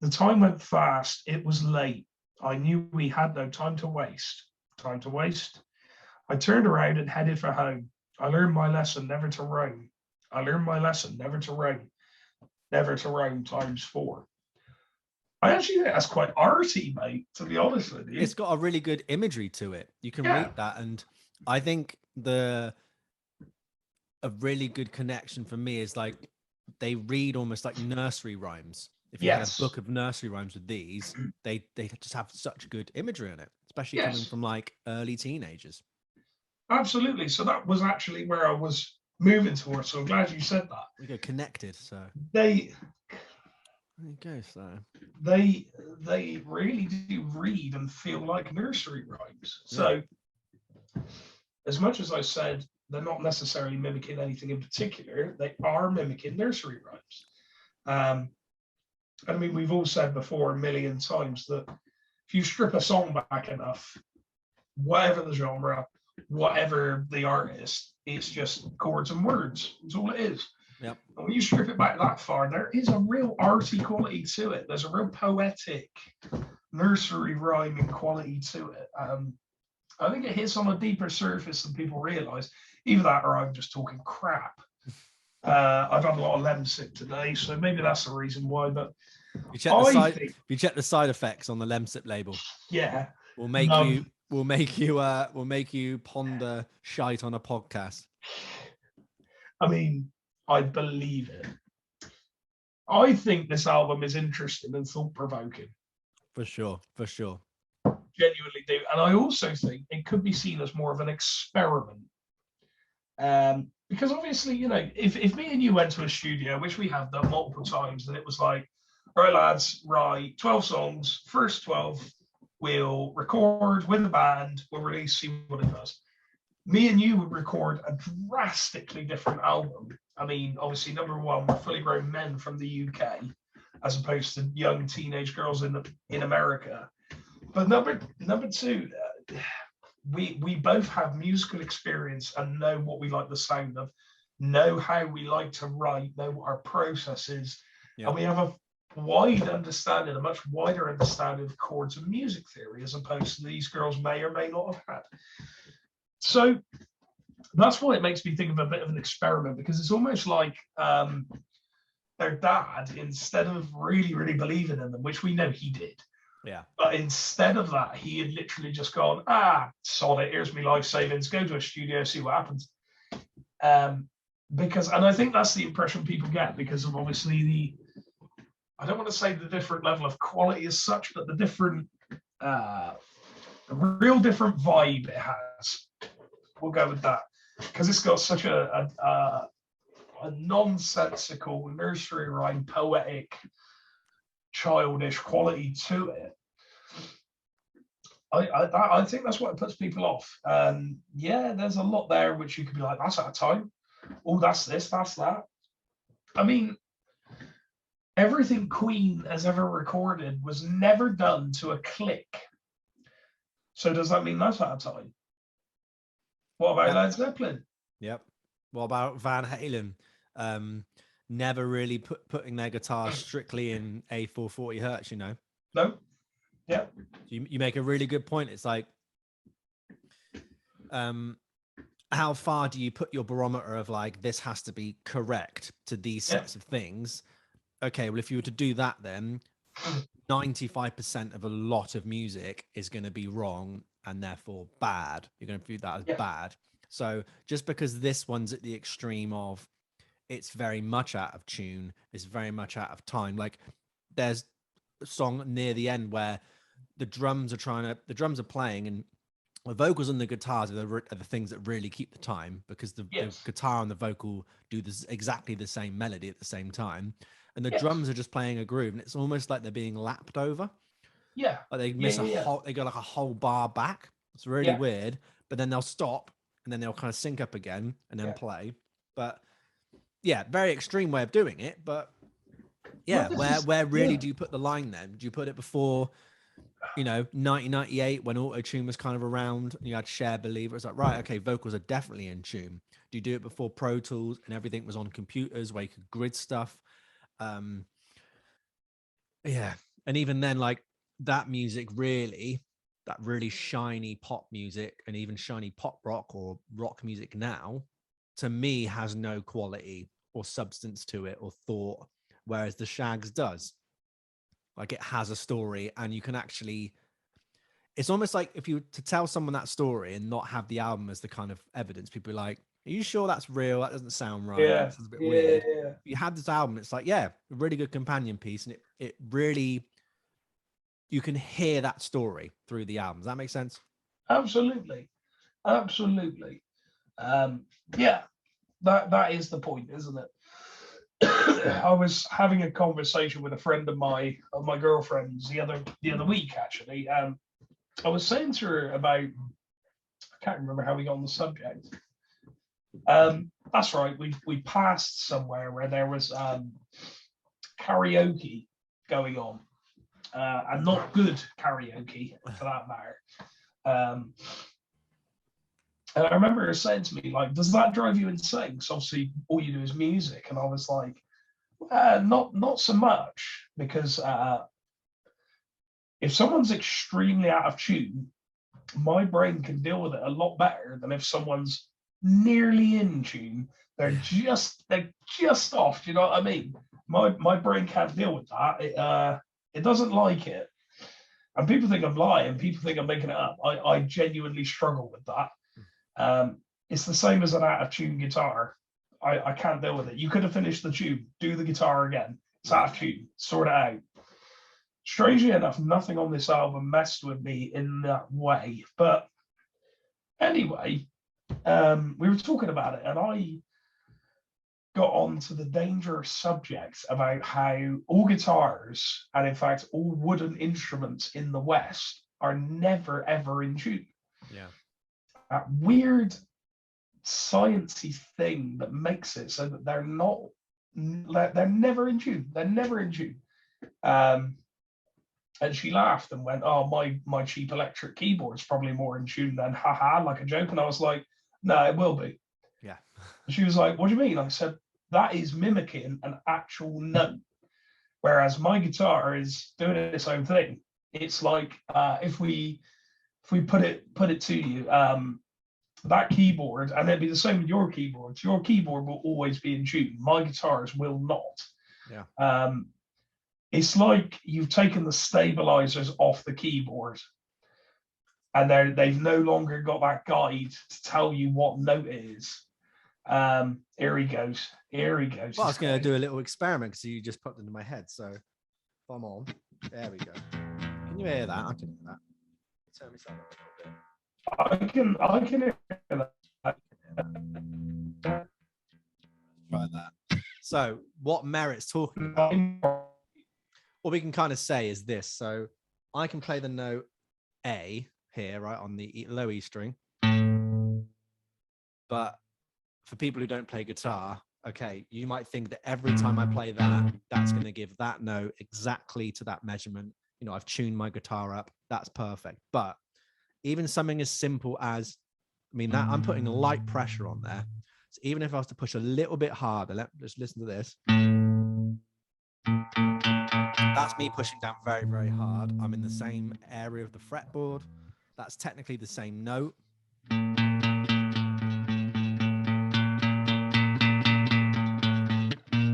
The time went fast. It was late. I knew we had no time to waste. Time to waste. I turned around and headed for home. I learned my lesson never to roam. I learned my lesson never to roam. Never to roam times 4. I actually think that's quite arty, mate, to be honest with you. It's got a really good imagery to it. You can read that. And I think a really good connection for me is like they read almost like nursery rhymes. If you had a book of nursery rhymes with these, they just have such good imagery in it, especially coming from like early teenagers. Absolutely. So that was actually where I was moving towards. So I'm glad you said that. We go connected. So they there you go. So they really do read and feel like nursery rhymes. So as much as I said they're not necessarily mimicking anything in particular, they are mimicking nursery rhymes. I mean, we've all said before a million times that if you strip a song back enough, whatever the genre, whatever the artist, it's just chords and words. That's all it is. Yep. And when you strip it back that far, there is a real arty quality to it. There's a real poetic nursery rhyming quality to it. I think it hits on a deeper surface than people realise. Either that or I'm just talking crap. I've had a lot of Lemsip today, so maybe that's the reason why. But you check the side effects on the Lemsip label. Yeah, we'll make you ponder shite on a podcast. I mean, I believe it. I think this album is interesting and thought-provoking. For sure. Genuinely do, and I also think it could be seen as more of an experiment. Because obviously, you know, if me and you went to a studio, which we have done multiple times, and it was like, all right, lads, write 12 songs, first 12, we'll record with a band, we'll release, see what it does. Me and you would record a drastically different album. I mean, obviously, number one, we're fully grown men from the UK, as opposed to young teenage girls in America. But number two, we both have musical experience and know what we like the sound of, know how we like to write, know what our process is, and we have a wide understanding, a much wider understanding of chords and music theory, as opposed to these girls may or may not have had. So that's why it makes me think of a bit of an experiment, because it's almost like their dad, instead of really, really believing in them, which we know he did. Yeah. But instead of that, he had literally just gone, sod it, here's my life savings, go to a studio, see what happens. And I think that's the impression people get, because of obviously I don't want to say the different level of quality as such, but the different, a real different vibe it has. We'll go with that, because it's got such a nonsensical, nursery rhyme, poetic, childish quality to it. I think that's what puts people off. There's a lot there which you could be like, that's out of time. Oh, that's this, that's that. I mean, everything Queen has ever recorded was never done to a click. So does that mean that's out of time? What about Led Zeppelin? Yep. What about Van Halen? Never really putting their guitar strictly in A440 hertz, you know? No. Yeah. You make a really good point. It's like, how far do you put your barometer of like, this has to be correct to these sets of things? Okay, well, if you were to do that, then 95% of a lot of music is going to be wrong and therefore bad. You're going to view that as bad. So just because this one's at the extreme of it's very much out of tune, it's very much out of time. Like there's a song near the end where the drums are playing and the vocals and the guitars are the things that really keep the time, because the guitar and the vocal do this exactly the same melody at the same time. And the drums are just playing a groove, and it's almost like they're being lapped over. Yeah. Like they miss they go like a whole bar back. It's really weird, but then they'll stop and then they'll kind of sync up again and then play. But yeah, very extreme way of doing it. But yeah, where really do you put the line then? Do you put it before, 1998 when auto-tune was kind of around and you had Cher Believer? It's like, right, okay, vocals are definitely in tune. Do you do it before Pro Tools and everything was on computers where you could grid stuff? And even then, like that music really, that really shiny pop music and even shiny pop rock or rock music now, to me, has no quality or substance to it or thought, whereas the Shags does. Like it has a story, and you can actually, it's almost like if you were to tell someone that story and not have the album as the kind of evidence, people are like, are you sure that's real? That doesn't sound right. Yeah, That sounds a bit yeah, weird. yeah. If you had this album, it's like, yeah, a really good companion piece. And it really, you can hear that story through the album. Does that make sense? Absolutely, absolutely. Yeah, that is the point, isn't it? I was having a conversation with a friend of my girlfriend's the other week actually. I was saying to her about, I can't remember how we got on the subject. That's right. We passed somewhere where there was karaoke going on, and not good karaoke for that matter. And I remember her saying to me, like, "Does that drive you insane? Because obviously all you do is music." And I was like, "Not so much, because if someone's extremely out of tune, my brain can deal with it a lot better than if someone's nearly in tune. They're just off. Do you know what I mean? My brain can't deal with that. It doesn't like it. And people think I'm lying. People think I'm making it up. I genuinely struggle with that. It's the same as an out of tune guitar. I can't deal with it. You could have finished the tune, do the guitar again. It's out of tune. Sort it out. Strangely enough, nothing on this album messed with me in that way. But anyway, we were talking about it, and I got on to the dangerous subject about how all guitars, and in fact all wooden instruments in the West, are never ever in tune. Yeah. That weird sciencey thing that makes it so that they're never in tune. They're never in tune. And she laughed and went, "Oh, my cheap electric keyboard's probably more in tune than haha," like a joke. And I was like, "No, it will be." Yeah. And she was like, "What do you mean?" I said, "That is mimicking an actual note, whereas my guitar is doing its own thing." It's like if we put it to you, that keyboard, and it'd be the same with your keyboards. Your keyboard will always be in tune. My guitars will not. Yeah. It's like you've taken the stabilizers off the keyboard, and they've no longer got that guide to tell you what note it is. Here he goes. Here he goes. Well, I was going to do a little experiment because you just popped into my head. So, if I'm on, there we go. Can you hear that? I can hear that. Turn myself up a little bit. I can hear that. Try that. So, what Merritt's talking about, what we can kind of say is this. So, I can play the note A here, right, on the low E string. But for people who don't play guitar, okay, you might think that every time I play that, that's going to give that note exactly to that measurement. You know, I've tuned my guitar up. That's perfect. But even something as simple as, I mean, that I'm putting light pressure on there. So even if I was to push a little bit harder, just listen to this. That's me pushing down very, very hard. I'm in the same area of the fretboard. That's technically the same note.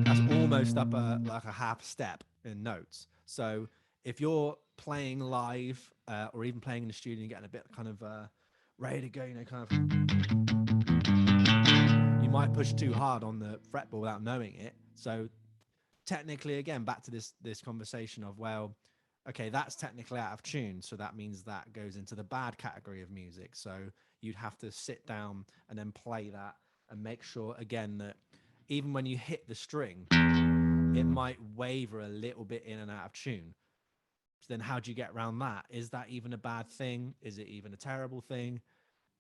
That's almost up like a half step in notes. So if you're playing live or even playing in the studio and getting a bit kind of ready to go, you know, kind of, you might push too hard on the fretboard without knowing it. So technically, again, back to this conversation of, well, okay, that's technically out of tune, so that means that goes into the bad category of music. So you'd have to sit down and then play that and make sure, again, that even when you hit the string, it might waver a little bit in and out of tune. So then how do you get around that? Is that even a bad thing? Is it even a terrible thing?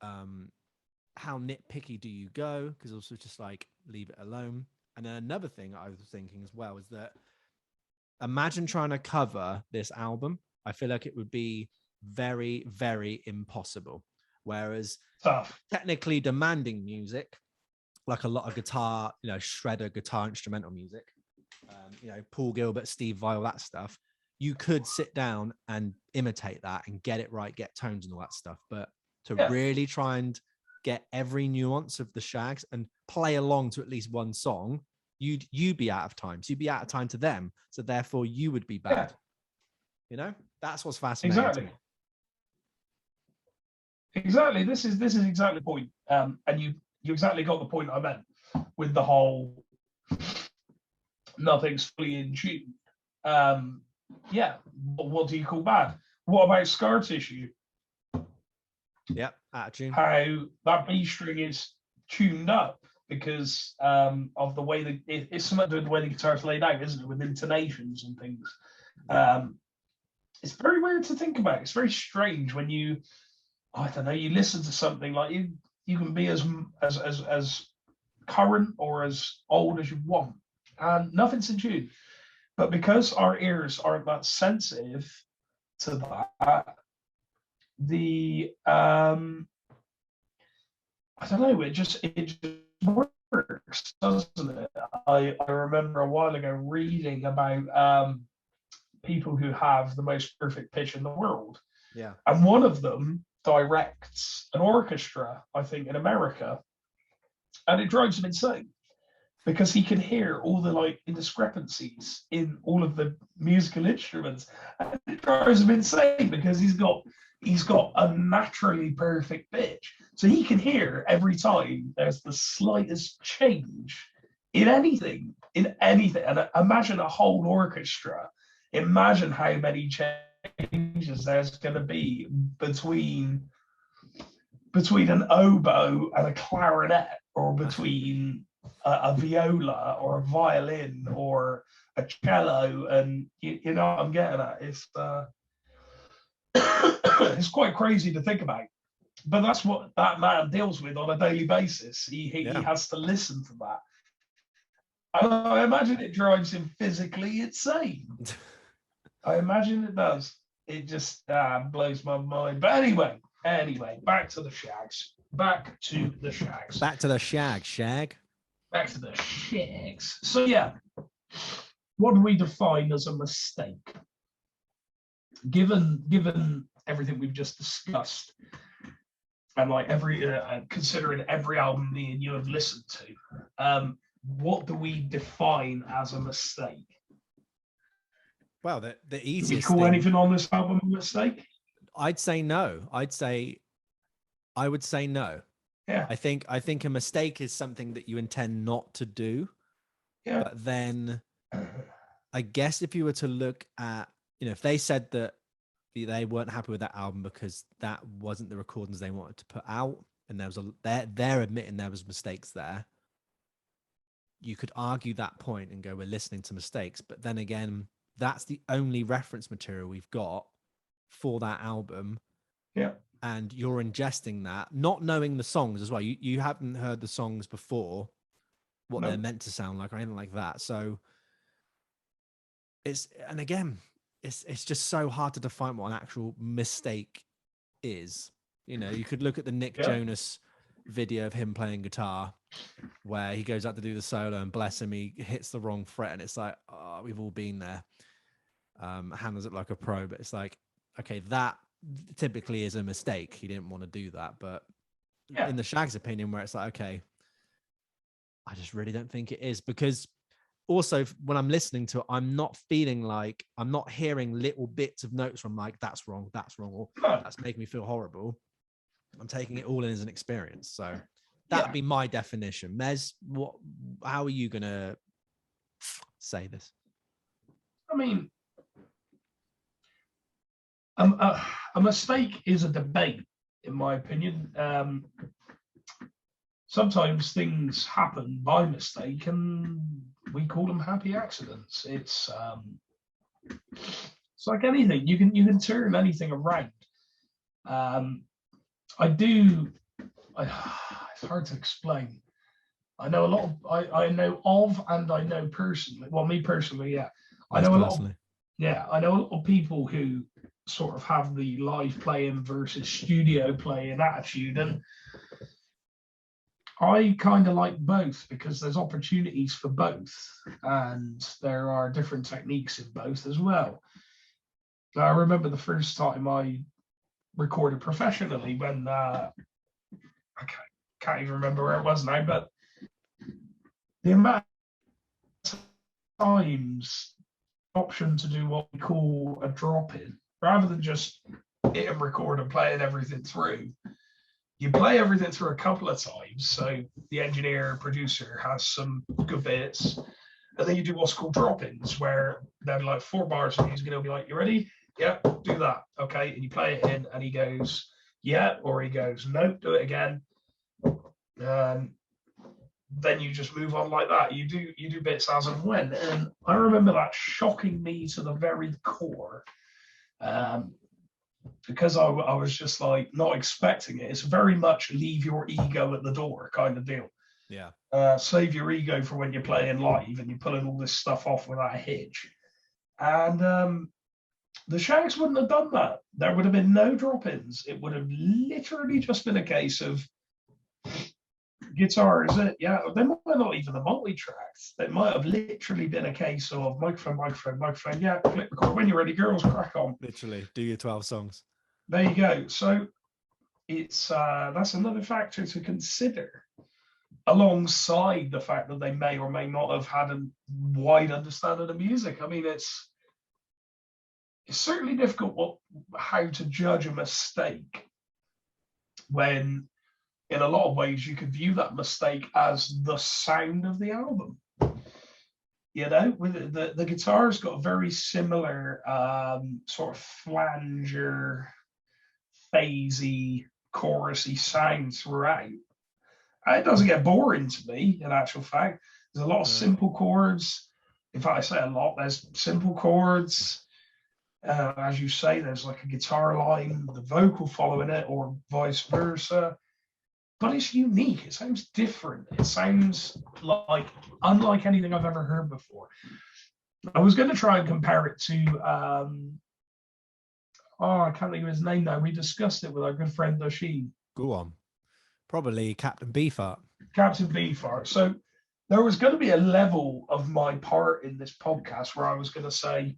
How nitpicky do you go? Because also just like leave it alone. And then another thing I was thinking as well is that imagine trying to cover this album. I feel like it would be very, very impossible. Whereas technically demanding music, like a lot of guitar, you know, shredder guitar instrumental music, you know, Paul Gilbert, Steve Vai, that stuff, you could sit down and imitate that and get it right, get tones and all that stuff. But to really try and get every nuance of the Shags and play along to at least one song, you'd be out of time. So you'd be out of time to them. So therefore you would be bad. You know, that's what's fascinating. Exactly. To me. Exactly. This is exactly the point. And you exactly got the point I meant with the whole nothing's fully in tune. What do you call bad? What about scar tissue? Yep, out of tune. How that B string is tuned up because of the way that it's something to do with the way the guitar's laid out, isn't it? With intonations and things. It's very weird to think about. It's very strange when you, I don't know, you listen to something like you can be as current or as old as you want, and nothing's in tune. But because our ears aren't that sensitive to that, I don't know, it just works, doesn't it? I remember a while ago reading about people who have the most perfect pitch in the world. Yeah. And one of them directs an orchestra, I think, in America, and it drives him insane because he can hear all the like indiscrepancies in all of the musical instruments, and it drives him insane because he's got a naturally perfect pitch, so he can hear every time there's the slightest change in anything. And imagine a whole orchestra. Imagine how many changes there's going to be between an oboe and a clarinet, or between a viola or a violin or a cello, and you know what I'm getting at. It's it's quite crazy to think about, but that's what that man deals with on a daily basis. He has to listen to that. I imagine it drives him physically insane. I imagine it does. It just blows my mind. But anyway, back to the Shags. Back to the Shags. So yeah, what do we define as a mistake? Given everything we've just discussed, and like considering every album me and you have listened to, what do we define as a mistake? Well, the easiest. Do you call anything on this album a mistake? I'd say no. I would say no. Yeah. I think a mistake is something that you intend not to do. Yeah. But then, I guess if you were to look at, if they said that they weren't happy with that album because that wasn't the recordings they wanted to put out, and there was they're admitting there was mistakes there. You could argue that point and go, we're listening to mistakes. But then again, that's the only reference material we've got for that album. Yeah. And you're ingesting that, not knowing the songs as well. You haven't heard the songs before, what they're meant to sound like or anything like that. So it's just so hard to define what an actual mistake is. You could look at the Nick Jonas video of him playing guitar where he goes out to do the solo and bless him, he hits the wrong fret, and it's like, oh, we've all been there. Handles it like a pro, but it's like, okay, that typically is a mistake. He didn't want to do that. But in the Shags' opinion, where it's like, okay, I just really don't think it is, because also when I'm listening to it, I'm not feeling like, I'm not hearing little bits of notes from like, that's wrong, or that's making me feel horrible. I'm taking it all in as an experience. So that'd be my definition. Mez, how are you gonna say this? I mean, a mistake is a debate, in my opinion. Sometimes things happen by mistake, and we call them happy accidents. It's like anything. You can turn anything around. It's hard to explain. I know a lot of, I know of, and I know personally. Well, me personally, yeah. I know a lot of people who sort of have the live playing versus studio playing attitude, and I kind of like both because there's opportunities for both, and there are different techniques in both as well. I remember the first time I recorded professionally when I can't even remember where it was now, but the amount of times option to do what we call a drop in, rather than just hit and record and playing everything through. You play everything through a couple of times, so the engineer producer has some good bits, and then you do what's called drop-ins, where they'll be like 4 bars of music, and he'll be like, "You ready? Yeah, do that, okay." And you play it in, and he goes, "Yeah," or he goes, "No, do it again." Then you just move on like that. You do bits as and when, and I remember that shocking me to the very core. Because I was just like not expecting it. It's very much leave your ego at the door kind of deal. Yeah. Save your ego for when you're playing live and you're pulling all this stuff off without a hitch. And the Shags wouldn't have done that. There would have been no drop-ins. It would have literally just been a case of guitar, is it? Yeah, they might not even the multi-tracks. It might have literally been a case of microphone. Yeah, click record. When you're ready, girls, crack on. Literally, do your 12 songs. There you go. So it's that's another factor to consider, alongside the fact that they may or may not have had a wide understanding of music. I mean, it's certainly difficult how to judge a mistake when, in a lot of ways, you could view that mistake as the sound of the album. You know, with the guitar's got a very similar sort of flanger, phasey, chorusy sound throughout. It doesn't get boring to me, in actual fact. There's a lot of simple chords. In fact, I say a lot. There's simple chords. As you say, there's like a guitar line, the vocal following it, or vice versa. But it's unique. It sounds different. It sounds like unlike anything I've ever heard before. I was going to try and compare it to I can't think of his name now. We discussed it with our good friend Dasheen. Go on. Probably Captain Beefheart. Captain Beefheart. So there was going to be a level of my part in this podcast where I was going to say,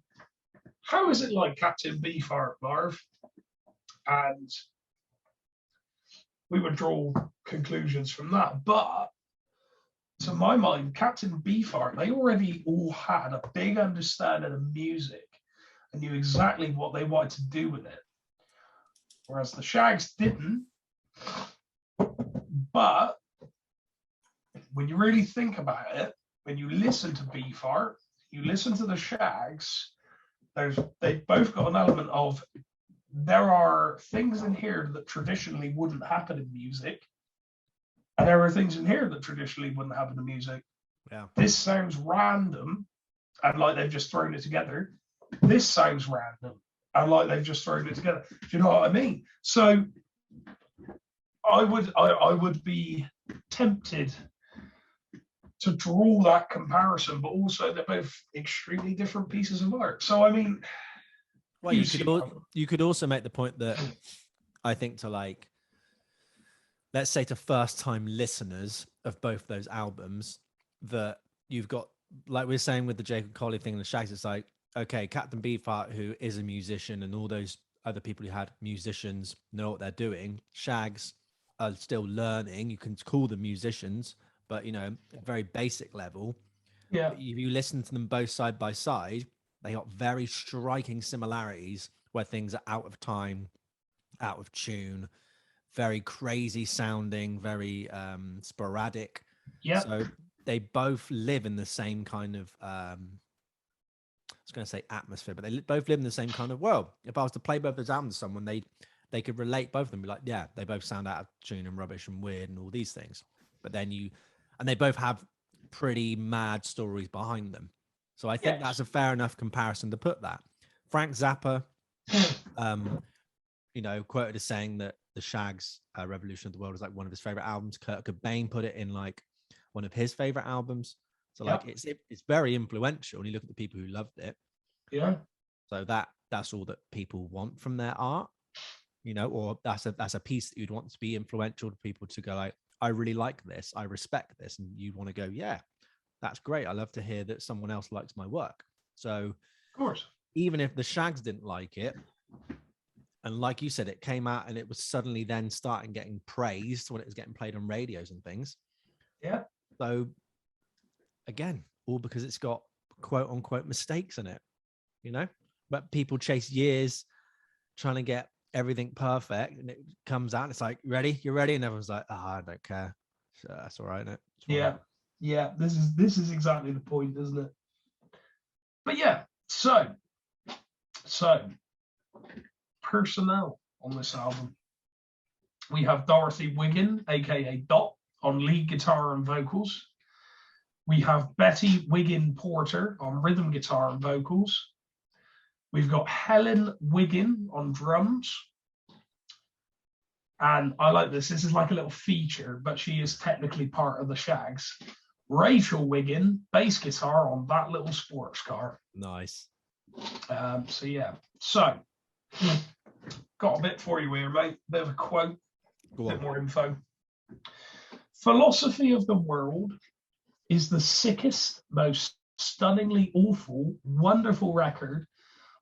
how is it like Captain Beefheart, Marv? And we would draw conclusions from that. But to my mind, Captain Beefheart, they already all had a big understanding of music and knew exactly what they wanted to do with it. Whereas the Shags didn't. But when you really think about it, when you listen to Beefheart, you listen to the Shags, they've both got an element of, there are things in here that traditionally wouldn't happen in music, and there are things in here that traditionally wouldn't happen in music. Yeah. This sounds random, and like they've just thrown it together. This sounds random, and like they've just thrown it together. Do you know what I mean? So I would be tempted to draw that comparison, but also they're both extremely different pieces of art. So I mean, well, you could also make the point that I think to, like, let's say to first-time listeners of both those albums, that you've got, like we're saying with the Jacob Collier thing and the Shags, it's like, okay, Captain Beefheart, who is a musician, and all those other people who had musicians know what they're doing. Shags are still learning. You can call them musicians, but, you know, very basic level. yeah. If you listen to them both side by side, they got very striking similarities where things are out of time, out of tune, very crazy sounding, very sporadic. Yeah. So they both live in the same kind of, I was going to say atmosphere, but they both live in the same kind of world. If I was to play both those albums to someone, they could relate both of them, be like, yeah, they both sound out of tune and rubbish and weird and all these things. But then and they both have pretty mad stories behind them. So I think that's a fair enough comparison to put that. Frank Zappa, you know, quoted as saying that the Shags' Revolution of the World is like one of his favorite albums. Kurt Cobain put it in like one of his favorite albums. So like it's very influential, and you look at the people who loved it. Yeah. So that's all that people want from their art, you know, or that's a piece that you'd want to be influential to people, to go like, I really like this, I respect this, and you want to go, yeah, that's great. I love to hear that someone else likes my work. So of course, even if the Shags didn't like it, and like you said, it came out and it was suddenly then starting getting praised when it was getting played on radios and things. Yeah. So again, all because it's got quote unquote mistakes in it, you know, but people chase years trying to get everything perfect, and it comes out and it's like, ready? You're ready? And everyone's like, I don't care. So that's all right, isn't it? Yeah. Yeah. This is exactly the point, isn't it? But yeah, so personnel on this album. We have Dorothy Wigan, aka Dot, on lead guitar and vocals. We have Betty Wigan Porter on rhythm guitar and vocals. We've got Helen Wigan on drums. And I like this. This is like a little feature, but she is technically part of the Shags. Rachel Wigan, bass guitar on that little sports car. Nice. So yeah. So got a bit for you here, mate. Bit of a quote, a bit more info. Philosophy of the World is the sickest, most stunningly awful, wonderful record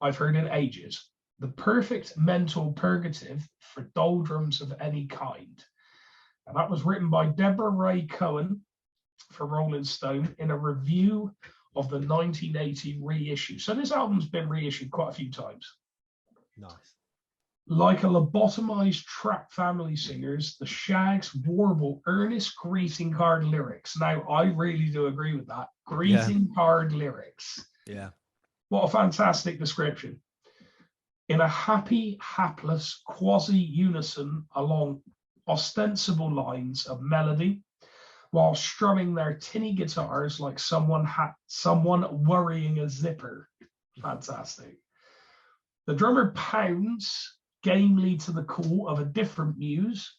I've heard in ages. The perfect mental purgative for doldrums of any kind. And that was written by Deborah Ray Cohen for Rolling Stone in a review of the 1980 reissue. So this album's been reissued quite a few times. Nice. Like a lobotomized trap family singers, the Shags warble earnest greeting card lyrics. Now, I really do agree with that. Greeting card lyrics. Yeah. What a fantastic description. In a happy, hapless, quasi-unison along ostensible lines of melody, while strumming their tinny guitars like someone worrying a zipper. Fantastic. The drummer pounds gamely to the call of a different muse,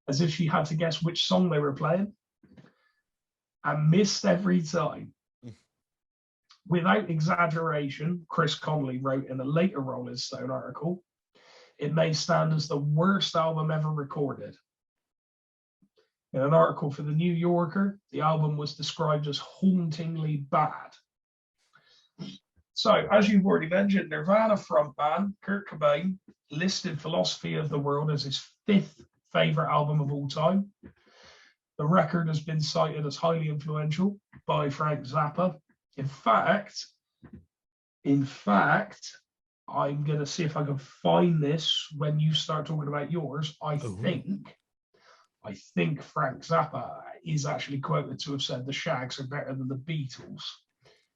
as if she had to guess which song they were playing, and missed every time. Without exaggeration, Chris Connolly wrote in a later Rolling Stone article, it may stand as the worst album ever recorded. In an article for The New Yorker, the album was described as hauntingly bad. So, as you've already mentioned, Nirvana frontman Kurt Cobain listed Philosophy of the World as his 5th favorite album of all time. The record has been cited as highly influential by Frank Zappa. In fact, I'm going to see if I can find this when you start talking about yours. I think Frank Zappa is actually quoted to have said the Shags are better than the Beatles.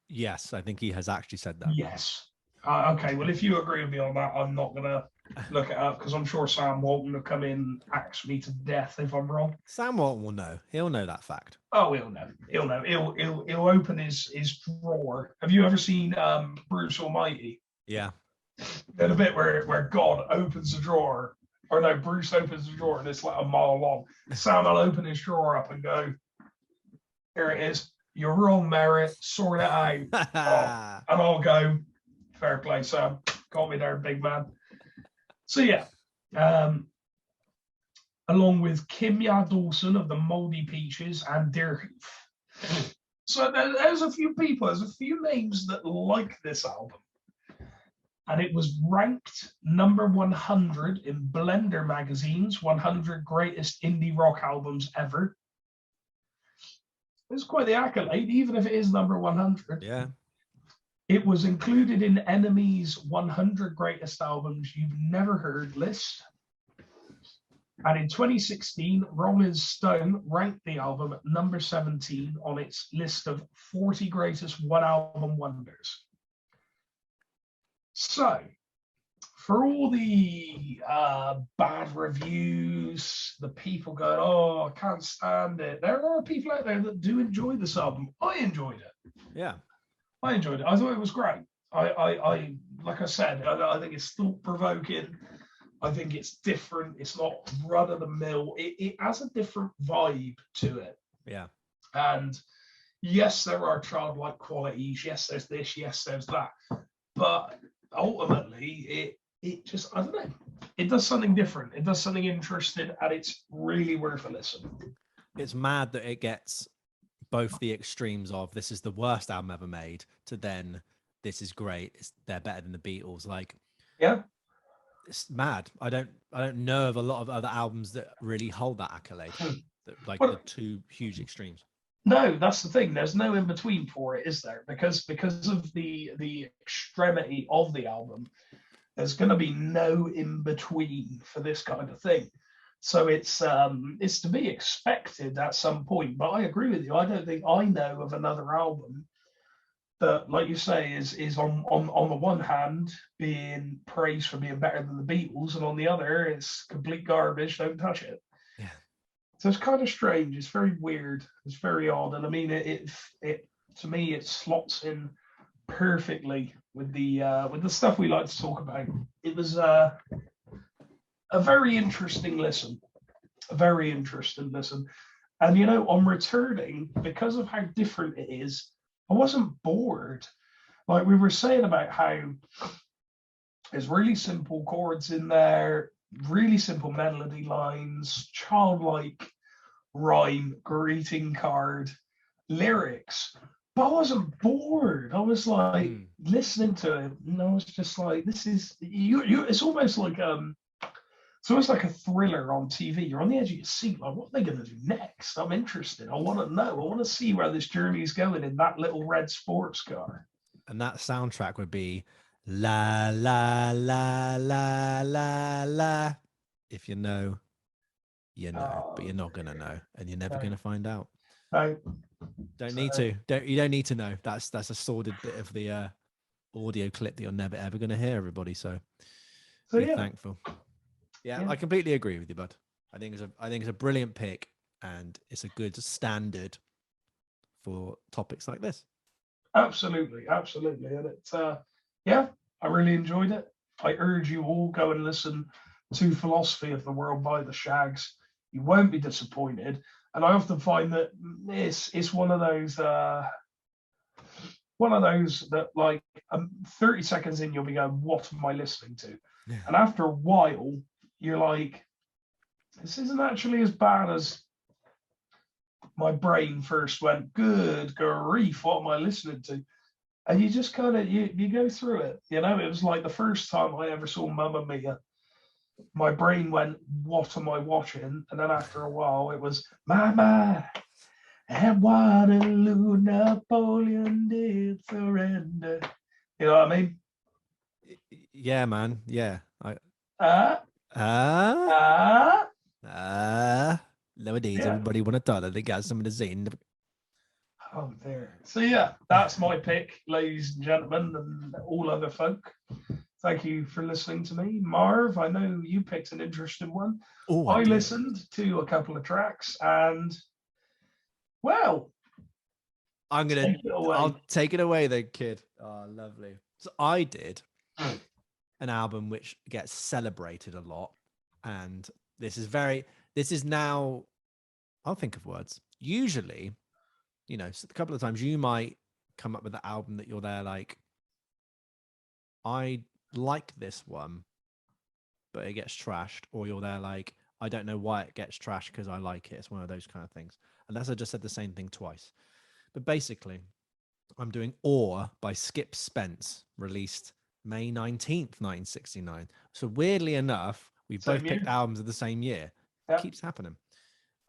Yes, I think he has actually said that. Yes. Okay, well, if you agree with me on that, I'm not going to look it up because I'm sure Sam Walton will come in and axe me to death if I'm wrong. Sam Walton will know. He'll know that fact. Oh, he'll know. He'll open his drawer. Have you ever seen Bruce Almighty? Yeah. There's a bit where God opens the drawer, or no, Bruce opens the drawer and it's like a mile long. Sam will open his drawer up and go, here it is. You're wrong, Merritt. Sort it out. And I'll go, fair play, Sam. Got me there, big man. So yeah, along with Kimya Dawson of the Moldy Peaches and Dear Hoof. So there's a few names that like this album. And it was ranked number 100 in Blender magazine's 100 greatest indie rock albums ever. It's quite the accolade, even if it is number 100. Yeah. It was included in Enemy's 100 greatest albums you've never heard list. And in 2016, Rolling Stone ranked the album at number 17 on its list of 40 greatest one-album wonders. So, for all the bad reviews, the people going, oh, I can't stand it, there are people out there that do enjoy this album. I enjoyed it. Yeah. I enjoyed it. I thought it was great. I like I said, I think it's thought-provoking. I think it's different. It's not run-of-the-mill. It has a different vibe to it. Yeah. And yes, there are childlike qualities. Yes, there's this. Yes, there's that. But ultimately, it just, I don't know. It does something different. It does something interesting, and it's really worth a listen. It's mad that it gets both the extremes of this is the worst album ever made to then this is great. They're better than the Beatles. Like, Yeah. it's mad. I don't know of a lot of other albums that really hold that accolade. Like Well, the two huge extremes. no, that's the thing. There's no in between for it, is there? Because of the extremity of the album, there's going to be no in between for this kind of thing. So it's to be expected at some point. But I agree with you. I don't think I know of another album that, like you say, is on the one hand being praised for being better than the Beatles, and on the other, it's complete garbage. Don't touch it. Yeah. So it's kind of strange. It's very weird. It's very odd. And I mean, it to me, it slots in perfectly with the stuff we like to talk about. It was a very interesting listen, a very interesting listen. And you know, on returning, because of how different it is, I wasn't bored. Like we were saying about how there's really simple chords in there, really simple melody lines, childlike rhyme, greeting card, lyrics. But I wasn't bored. I was like listening to it, and I was just like, "This is you." It's almost like a thriller on TV. You're on the edge of your seat, like, what are they going to do next? I'm interested. I want to know. I want to see where this journey is going in that little red sports car. And that soundtrack would be la la la la la la. If you know, you know, but you're not gonna know, and you're never gonna find out. No. Don't need to. You don't need to know. That's a sordid bit of the audio clip that you're never ever gonna hear, everybody. So be thankful. Yeah, I completely agree with you, bud. I think it's a brilliant pick, and it's a good standard for topics like this. Absolutely, and it's I really enjoyed it. I urge you all, go and listen to Philosophy of the World by the Shags. You won't be disappointed. And I often find that it's one of those that, like, 30 seconds in, you'll be going, "What am I listening to?" Yeah. And after a while, you're like, "This isn't actually as bad as my brain first went. Good grief, what am I listening to?" And you just kind of you go through it. You know, it was like the first time I ever saw Mamma Mia. My brain went, "What am I watching?" And then after a while, it was Mama. At Waterloo, Napoleon did surrender. You know what I mean? Yeah, man. Yeah. Nowadays, everybody want to tell they got some of the same. Oh, there. So yeah, that's my pick, ladies and gentlemen, and all other folk. Thank you for listening to me, Marv. I know you picked an interesting one. Oh, I listened to a couple of tracks, and well, I'll take it away then, kid. Oh, lovely. So I did an album which gets celebrated a lot, and this is now, I'll think of words. Usually, you know, a couple of times you might come up with an album that you're there like, I like this one, but it gets trashed, or you're there like, I don't know why it gets trashed because I like it. It's one of those kind of things. Unless I just said the same thing twice. But basically, I'm doing Awe by Skip Spence, released May 19th, 1969. So weirdly enough, we both picked albums of the same year. It keeps happening.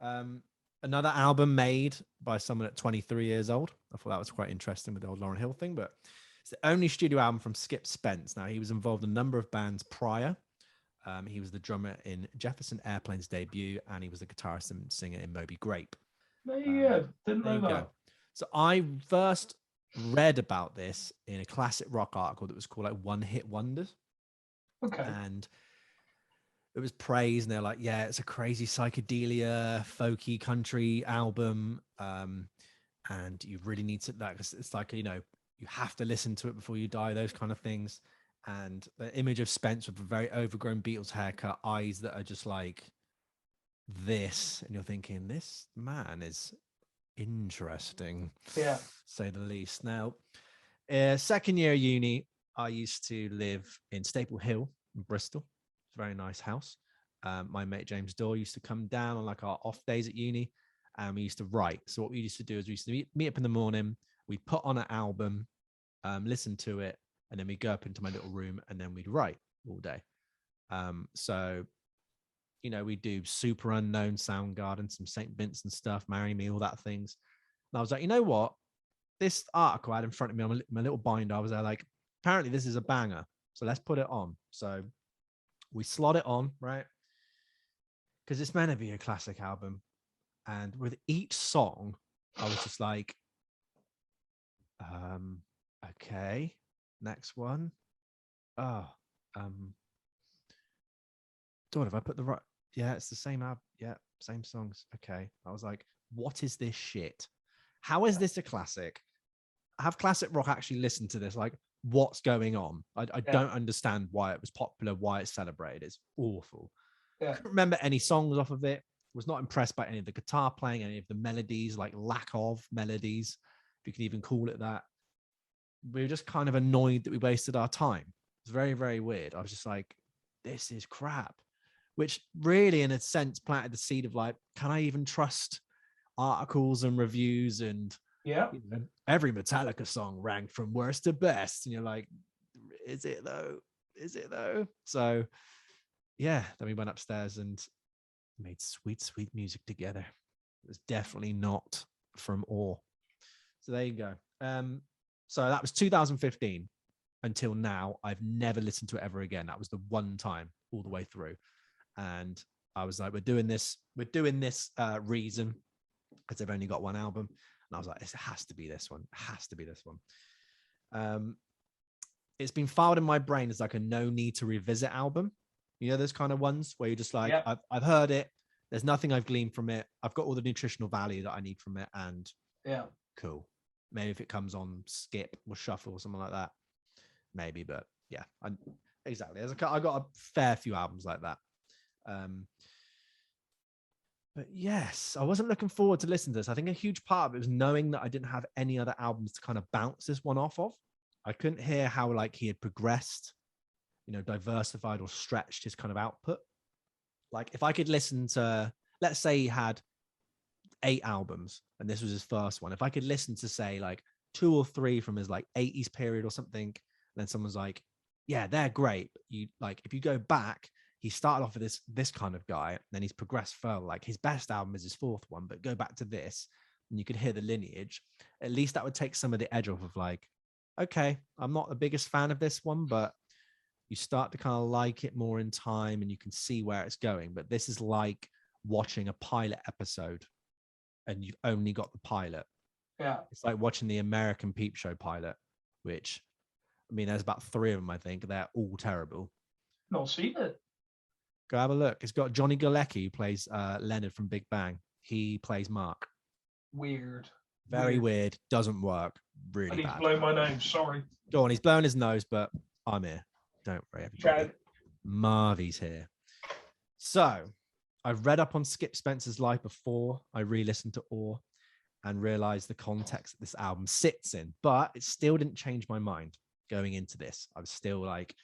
Another album made by someone at 23 years old. I thought that was quite interesting with the old Lauryn Hill thing, but it's the only studio album from Skip Spence. Now, he was involved in a number of bands prior. He was the drummer in Jefferson Airplane's debut, and he was the guitarist and singer in Moby Grape. There you go. Didn't know that. Go. So I first read about this in a classic rock article that was called like One Hit Wonders. Okay. And it was praised, and they're like, yeah, it's a crazy psychedelia, folky country album. And you really need to, like, it's like, you know, you have to listen to it before you die, those kind of things. And the image of Spence with a very overgrown Beatles haircut, eyes that are just like this, and you're thinking, this man is interesting, say the least. Now, second year uni, I used to live in Staple Hill in Bristol. It's a very nice house. My mate James Dorr used to come down on like our off days at uni, and we used to write. So what we used to do is we used to meet up in the morning. We'd put on an album, listen to it, and then we'd go up into my little room and then we'd write all day. So, you know, we do Super Unknown, Soundgarden, some St. Vincent stuff, Marry Me, all that things. And I was like, you know what? This article I had in front of me on my little binder, I was like, apparently this is a banger. So let's put it on. So we slot it on, right? Because it's meant to be a classic album. And with each song, I was just like, okay, next one. Oh, God, have I put the right? Yeah, it's the same album. Yeah, same songs. Okay. I was like, what is this shit? How is this a classic? Have classic rock actually listened to this? Like, what's going on? I don't understand why it was popular, why it's celebrated. It's awful. I can't remember any songs off of it. Was not impressed by any of the guitar playing, any of the melodies, like lack of melodies, if you can even call it that. We were just kind of annoyed that we wasted our time. It's very, very weird. I was just like, this is crap, which really, in a sense, planted the seed of like, can I even trust articles and reviews? And you know, every Metallica song ranked from worst to best. And you're like, is it though? Is it though? So yeah, then we went upstairs and made sweet, sweet music together. It was definitely not from Awe. So there you go. So that was 2015 until now. I've never listened to it ever again. That was the one time all the way through. And I was like, we're doing this reason because they've only got one album. And I was like, it has to be this one. It has to be this one. It's been filed in my brain as like a no need to revisit album. You know, those kind of ones where you're just like, I've heard it. There's nothing I've gleaned from it. I've got all the nutritional value that I need from it. And cool. Maybe if it comes on skip or shuffle or something like that, maybe. But yeah, exactly. I got a fair few albums like that. But yes, I wasn't looking forward to listening to this. I think a huge part of it was knowing that I didn't have any other albums to kind of bounce this one off of. I couldn't hear how like he had progressed, you know, diversified or stretched his kind of output. Like if I could listen to, let's say he had 8 albums and this was his first one. If I could listen to say like 2 or 3 from his like 80s period or something, then someone's like, yeah, they're great. But you like, if you go back, he started off with this kind of guy, and then he's progressed further. Like his best album is his 4th one, but go back to this and you could hear the lineage. At least that would take some of the edge off of like, okay, I'm not the biggest fan of this one, but you start to kind of like it more in time and you can see where it's going. But this is like watching a pilot episode and you've only got the pilot. Yeah. It's like watching the American Peep Show pilot, which, I mean, there's about 3 of them, I think. They're all terrible. Not seen it. Go have a look. It's got Johnny Galecki, who plays Leonard from Big Bang. He plays Mark. Weird. Very weird. Doesn't work. Really I need bad. to blow my nose. Sorry. Go on. He's blowing his nose, but I'm here. Don't worry, everybody. Marvy's here. So I've read up on Skip Spence's life before I re-listened to Awe and realized the context that this album sits in, but it still didn't change my mind going into this. I was still like,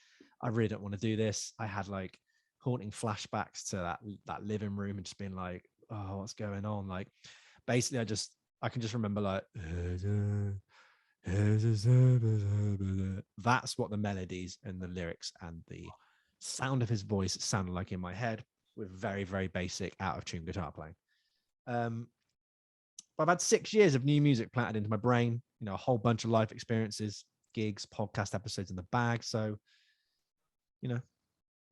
I really don't want to do this. I had like haunting flashbacks to that living room and just being like, oh, what's going on? Like, basically, I can just remember like, that's what the melodies and the lyrics and the sound of his voice sounded like in my head, with very, very basic out of tune guitar playing. But I've had 6 years of new music planted into my brain, you know, a whole bunch of life experiences, gigs, podcast episodes in the bag. So, you know,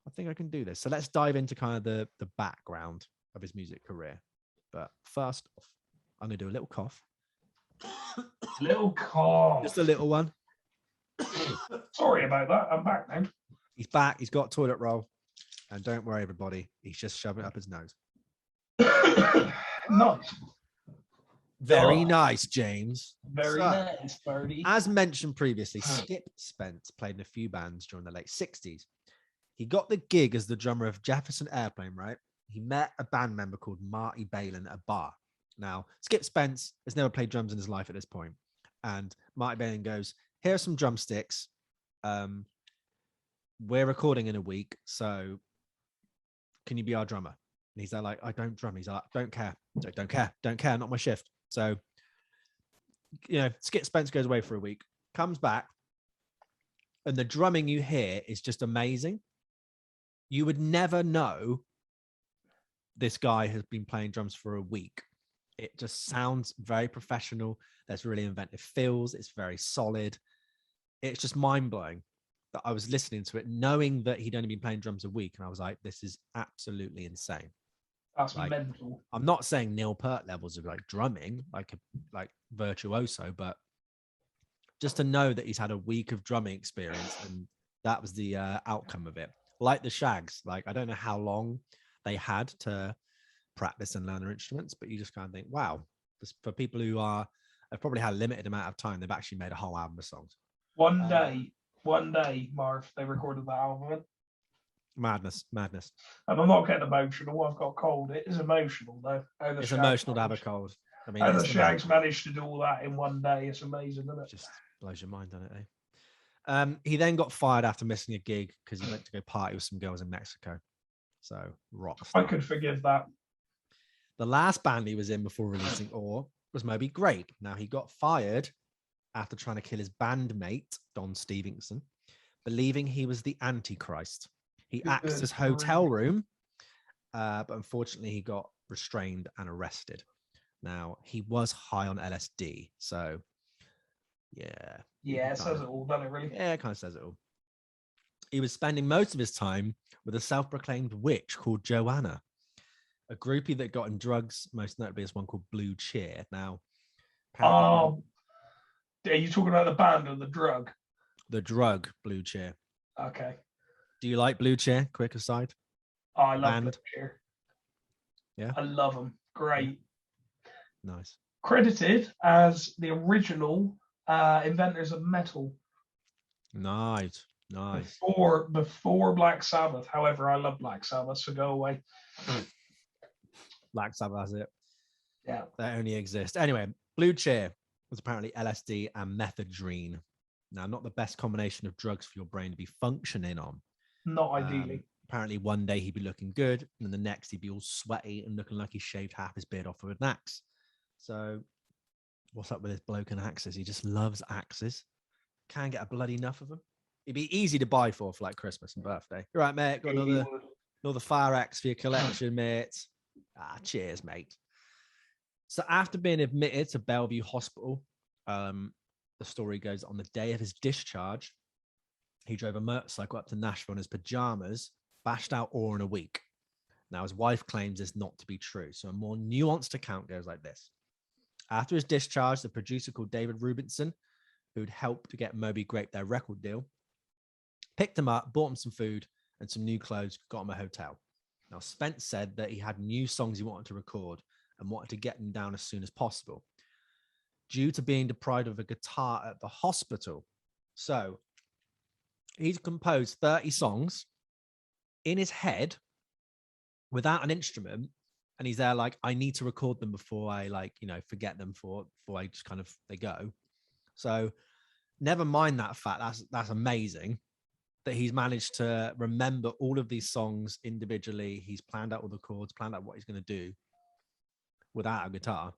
I think I can do this. So let's dive into kind of the background of his music career. But first off, I'm going to do a little cough. Little cough. Just a little one. Sorry about that. I'm back now. He's back. He's got toilet roll. And don't worry, everybody. He's just shoving it up his nose. Nice. Very nice, James. Very nice, Birdie. As mentioned previously, Skip Spence played in a few bands during the late 60s. He got the gig as the drummer of Jefferson Airplane, right? He met a band member called Marty Balin at a bar. Now, Skip Spence has never played drums in his life at this point. And Marty Balin goes, here are some drumsticks. We're recording in a week, so can you be our drummer? And he's like, I don't drum. He's like, don't care. Don't care, not my shift. So, you know, Skip Spence goes away for a week, comes back, And the drumming you hear is just amazing. You would never know this guy has been playing drums for a week. It just sounds very professional. There's really inventive fills. It's very solid. It's just mind-blowing that I was listening to it, knowing that he'd only been playing drums a week. And I was like, this is absolutely insane. That's Like, mental. I'm not saying Neil Peart levels of like drumming, like virtuoso, but just to know that he's had a week of drumming experience and that was the outcome of it. Like the Shags, like I don't know how long they had to practice and learn their instruments, but you just kind of think, wow, for people who have probably had a limited amount of time, they've actually made a whole album of songs. One day, Marv, they recorded that album. Madness. And I'm not getting emotional. I've got a cold. It is emotional, though. It's emotional to have a cold. I mean, the Shags managed to do all that in one day. It's amazing, isn't it? Just blows your mind, doesn't it? He then got fired after missing a gig because he went to go party with some girls in Mexico. So, rock star. I could forgive that. The last band he was in before releasing Ore was Moby Grape. Now, he got fired after trying to kill his bandmate, Don Stevenson, believing he was the Antichrist. He axed his hotel room, but unfortunately, he got restrained and arrested. Now, he was high on LSD, so yeah. Yeah, it says it all, doesn't it, really? Yeah, it kind of says it all. He was spending most of his time with a self-proclaimed witch called Joanna, a groupie that got in drugs, most notably this one called Blue Cheer. Now, are you talking about the band or the drug? The drug Blue Cheer. Okay. Do you like Blue Cheer? Quick aside. Oh, I love Blue Cheer. Yeah, I love them. Great. Nice. Credited as the original inventors of metal. Nice. Before Black Sabbath. However, I love Black Sabbath, so go away. Black Sabbath has it. Yeah. They only exist. Anyway, Blue Cheer was apparently LSD and methadone. Now, not the best combination of drugs for your brain to be functioning on. Not ideally. Apparently, one day he'd be looking good, and then the next he'd be all sweaty and looking like he shaved half his beard off with an axe. So, what's up with this bloke and axes? He just loves axes. Can't get a bloody enough of them. It'd be easy to buy for like Christmas and birthday. You're right, mate. Got another fire axe for your collection, mate. Cheers, mate. So after being admitted to Bellevue Hospital, the story goes on the day of his discharge, he drove a motorcycle up to Nashville in his pajamas, bashed out Ore in a week. Now, his wife claims this not to be true. So a more nuanced account goes like this. After his discharge, the producer called David Rubinson, who'd helped to get Moby Grape their record deal, picked him up, bought him some food and some new clothes, got him a hotel. Now, Spence said that he had new songs he wanted to record and wanted to get them down as soon as possible due to being deprived of a guitar at the hospital. So he's composed 30 songs in his head without an instrument. And he's there like, I need to record them before I forget them before I just they go. So never mind that fact. That's amazing that he's managed to remember all of these songs individually. He's planned out all the chords, planned out what he's going to do without a guitar.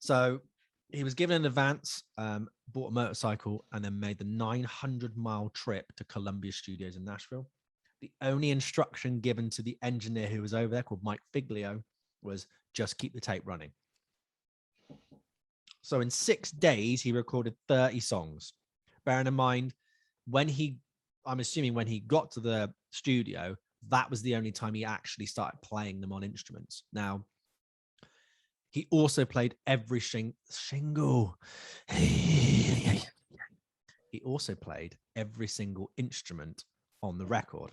So he was given an advance, bought a motorcycle, and then made the 900-mile trip to Columbia Studios in Nashville. The only instruction given to the engineer who was over there, called Mike Figlio, was just keep the tape running. So in 6 days, he recorded 30 songs. Bearing in mind, I'm assuming when he got to the studio, that was the only time he actually started playing them on instruments. Now, he also played every shingle. He also played every single instrument on the record.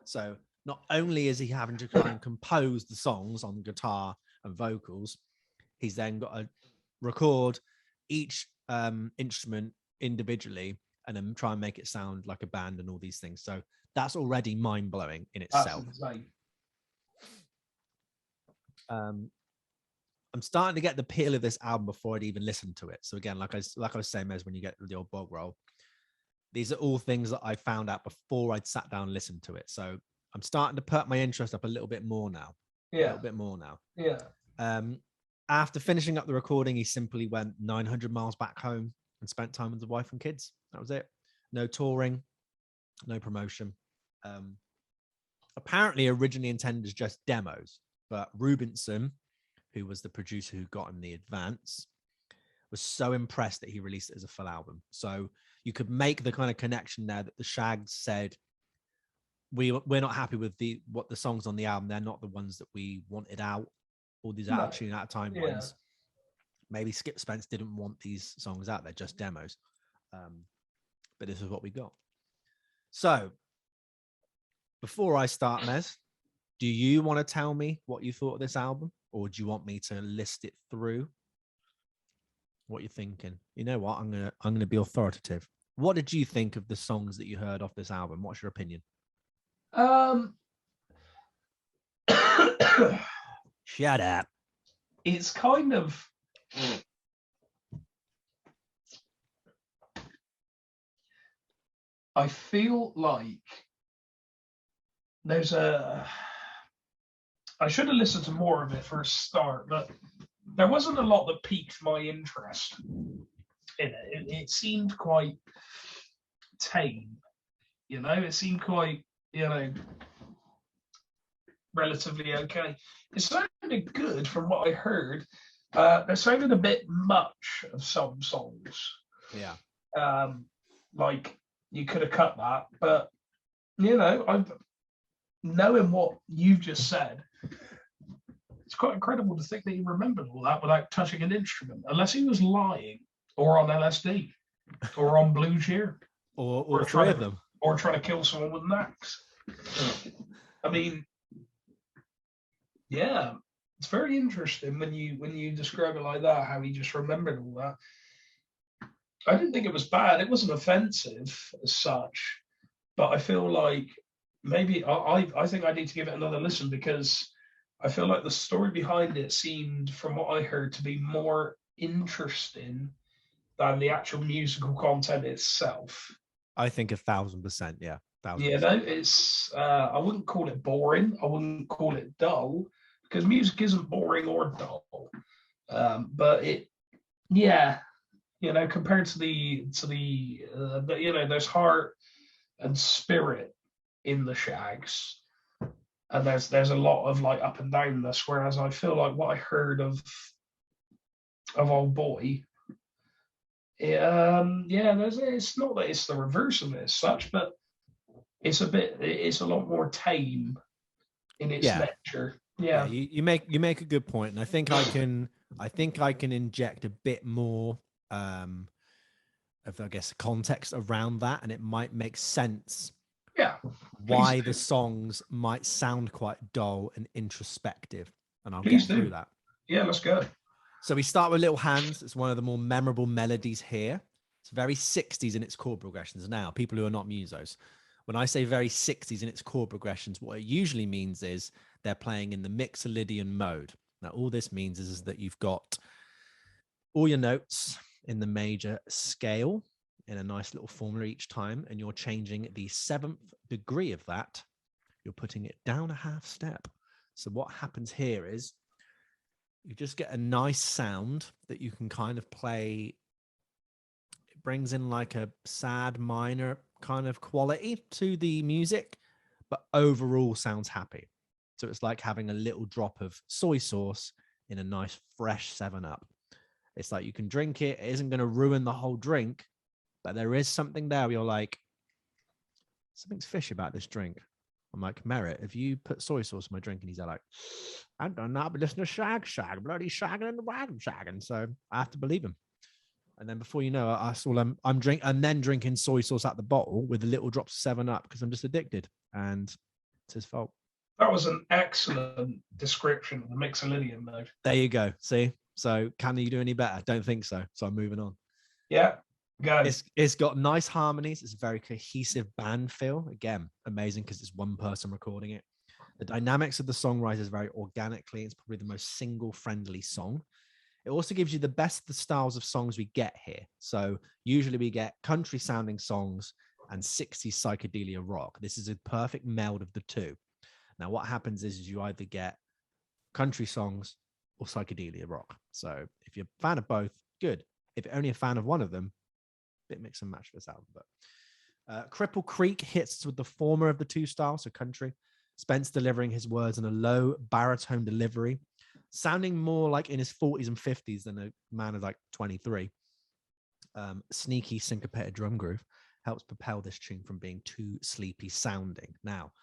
So not only is he having to try and compose the songs on guitar and vocals, he's then got to record each instrument individually and then try and make it sound like a band and all these things. So that's already mind-blowing in itself. I'm starting to get the appeal of this album before I'd even listened to it. So again, like I was saying, Mez, when you get the old bog roll, these are all things that I found out before I'd sat down and listened to it. So I'm starting to put my interest up a little bit more now. Yeah. A little bit more now. Yeah. After finishing up the recording, he simply went 900 miles back home and spent time with the wife and kids. That was it. no touring, no promotion. Apparently originally intended as just demos, but Rubinson, who was the producer who got him the advance, was so impressed that he released it as a full album. So you could make the kind of connection there that the Shags said, we're not happy with what the songs on the album. They're not the ones that we wanted out, all these out of tune, out of time ones. Maybe Skip Spence didn't want these songs out. They're just demos. But this is what we got. So before I start, Mez, do you want to tell me what you thought of this album, or do you want me to list it through? What you're thinking? You know what? I'm gonna be authoritative. What did you think of the songs that you heard off this album? What's your opinion? Shut up. It's kind of I feel like there's I should have listened to more of it for a start, but there wasn't a lot that piqued my interest in it. It seemed quite tame, you know. It seemed quite, you know, relatively okay. It sounded good from what I heard. There sounded a bit much of some songs. Yeah. Like you could have cut that, but you know, knowing what you've just said, it's quite incredible to think that he remembered all that without touching an instrument, unless he was lying, or on LSD, or on blue cheer, or three of them, or trying to kill someone with an axe. I mean, yeah, it's very interesting when you describe it like that, how he just remembered all that. I didn't think it was bad. It wasn't offensive as such, but I feel like maybe I think I need to give it another listen, because I feel like the story behind it seemed, from what I heard, to be more interesting than the actual musical content itself. I think 1,000%. Yeah. 1,000%. You know, it's I wouldn't call it boring. I wouldn't call it dull, because music isn't boring or dull. But it, yeah, you know, compared to the you know, there's heart and spirit in the Shags, and there's a lot of like up and downness. Whereas I feel like what I heard of Old Boy, yeah, it's not that it's the reverse of it as such, but it's a lot more tame in its nature. Yeah. You make a good point, and I think I can inject a bit more of, I guess, context around that, and it might make sense. Yeah. Why the songs might sound quite dull and introspective, and I'll Please get through that. Yeah, let's go. So we start with Little Hands. It's one of the more memorable melodies here. It's very 60s in its chord progressions. Now, people who are not musos, when I say very 60s in its chord progressions, what it usually means is they're playing in the Mixolydian mode. Now, all this means is that you've got all your notes in the major scale in a nice little formula each time, and you're changing the 7th degree of that. You're putting it down a half step. So what happens here is you just get a nice sound that you can kind of play. It brings in like a sad minor kind of quality to the music, but overall sounds happy. So it's like having a little drop of soy sauce in a nice fresh 7-Up. It's like you can drink it. It isn't going to ruin the whole drink, but there is something there where you're like, something's fishy about this drink. I'm like, Merritt, if you put soy sauce in my drink, and he's like, I don't know, but listen to shag, bloody shagging in the wagon shagging. So I have to believe him. And then before you know it, I saw I'm drinking soy sauce out the bottle with a little drops of 7-Up because I'm just addicted, and it's his fault. That was an excellent description of the Mixolydian mode. There you go. See? So can you do any better? Don't think so. So I'm moving on. Yeah. Go. It's got nice harmonies. It's a very cohesive band feel. Again, amazing because it's one person recording it. The dynamics of the song rises very organically. It's probably the most single-friendly song. It also gives you the best of the styles of songs we get here. So usually we get country-sounding songs and 60s psychedelia rock. This is a perfect meld of the two. Now, what happens is you either get country songs or psychedelia rock. So if you're a fan of both, good. If you're only a fan of one of them, bit mix and match for this album. But Cripple Creek hits with the former of the two styles, so country. Spence delivering his words in a low baritone delivery, sounding more like in his 40s and 50s than a man of like 23. Sneaky syncopated drum groove helps propel this tune from being too sleepy sounding. Now,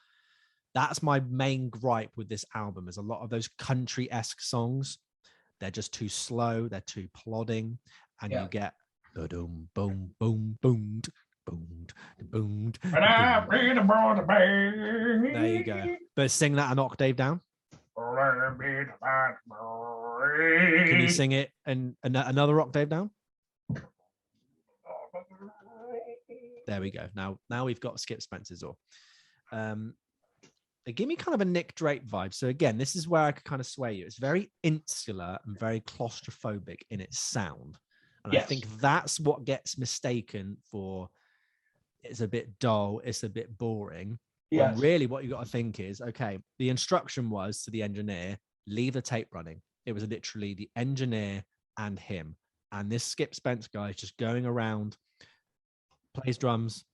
that's my main gripe with this album, is a lot of those country-esque songs, they're just too slow, they're too plodding, and you get boom, boom, boom, boom, boom, boom. There you go. But sing that an octave down. Can you sing it and another octave down? There we go. Now we've got Skip Spence's or. They give me kind of a Nick Drake vibe. So again, this is where I could kind of sway you. It's very insular and very claustrophobic in its sound. And I think that's what gets mistaken for it's a bit dull, it's a bit boring. When really what you got to think is, okay, the instruction was to the engineer, leave the tape running. It was literally the engineer and him. And this Skip Spence guy is just going around, plays drums,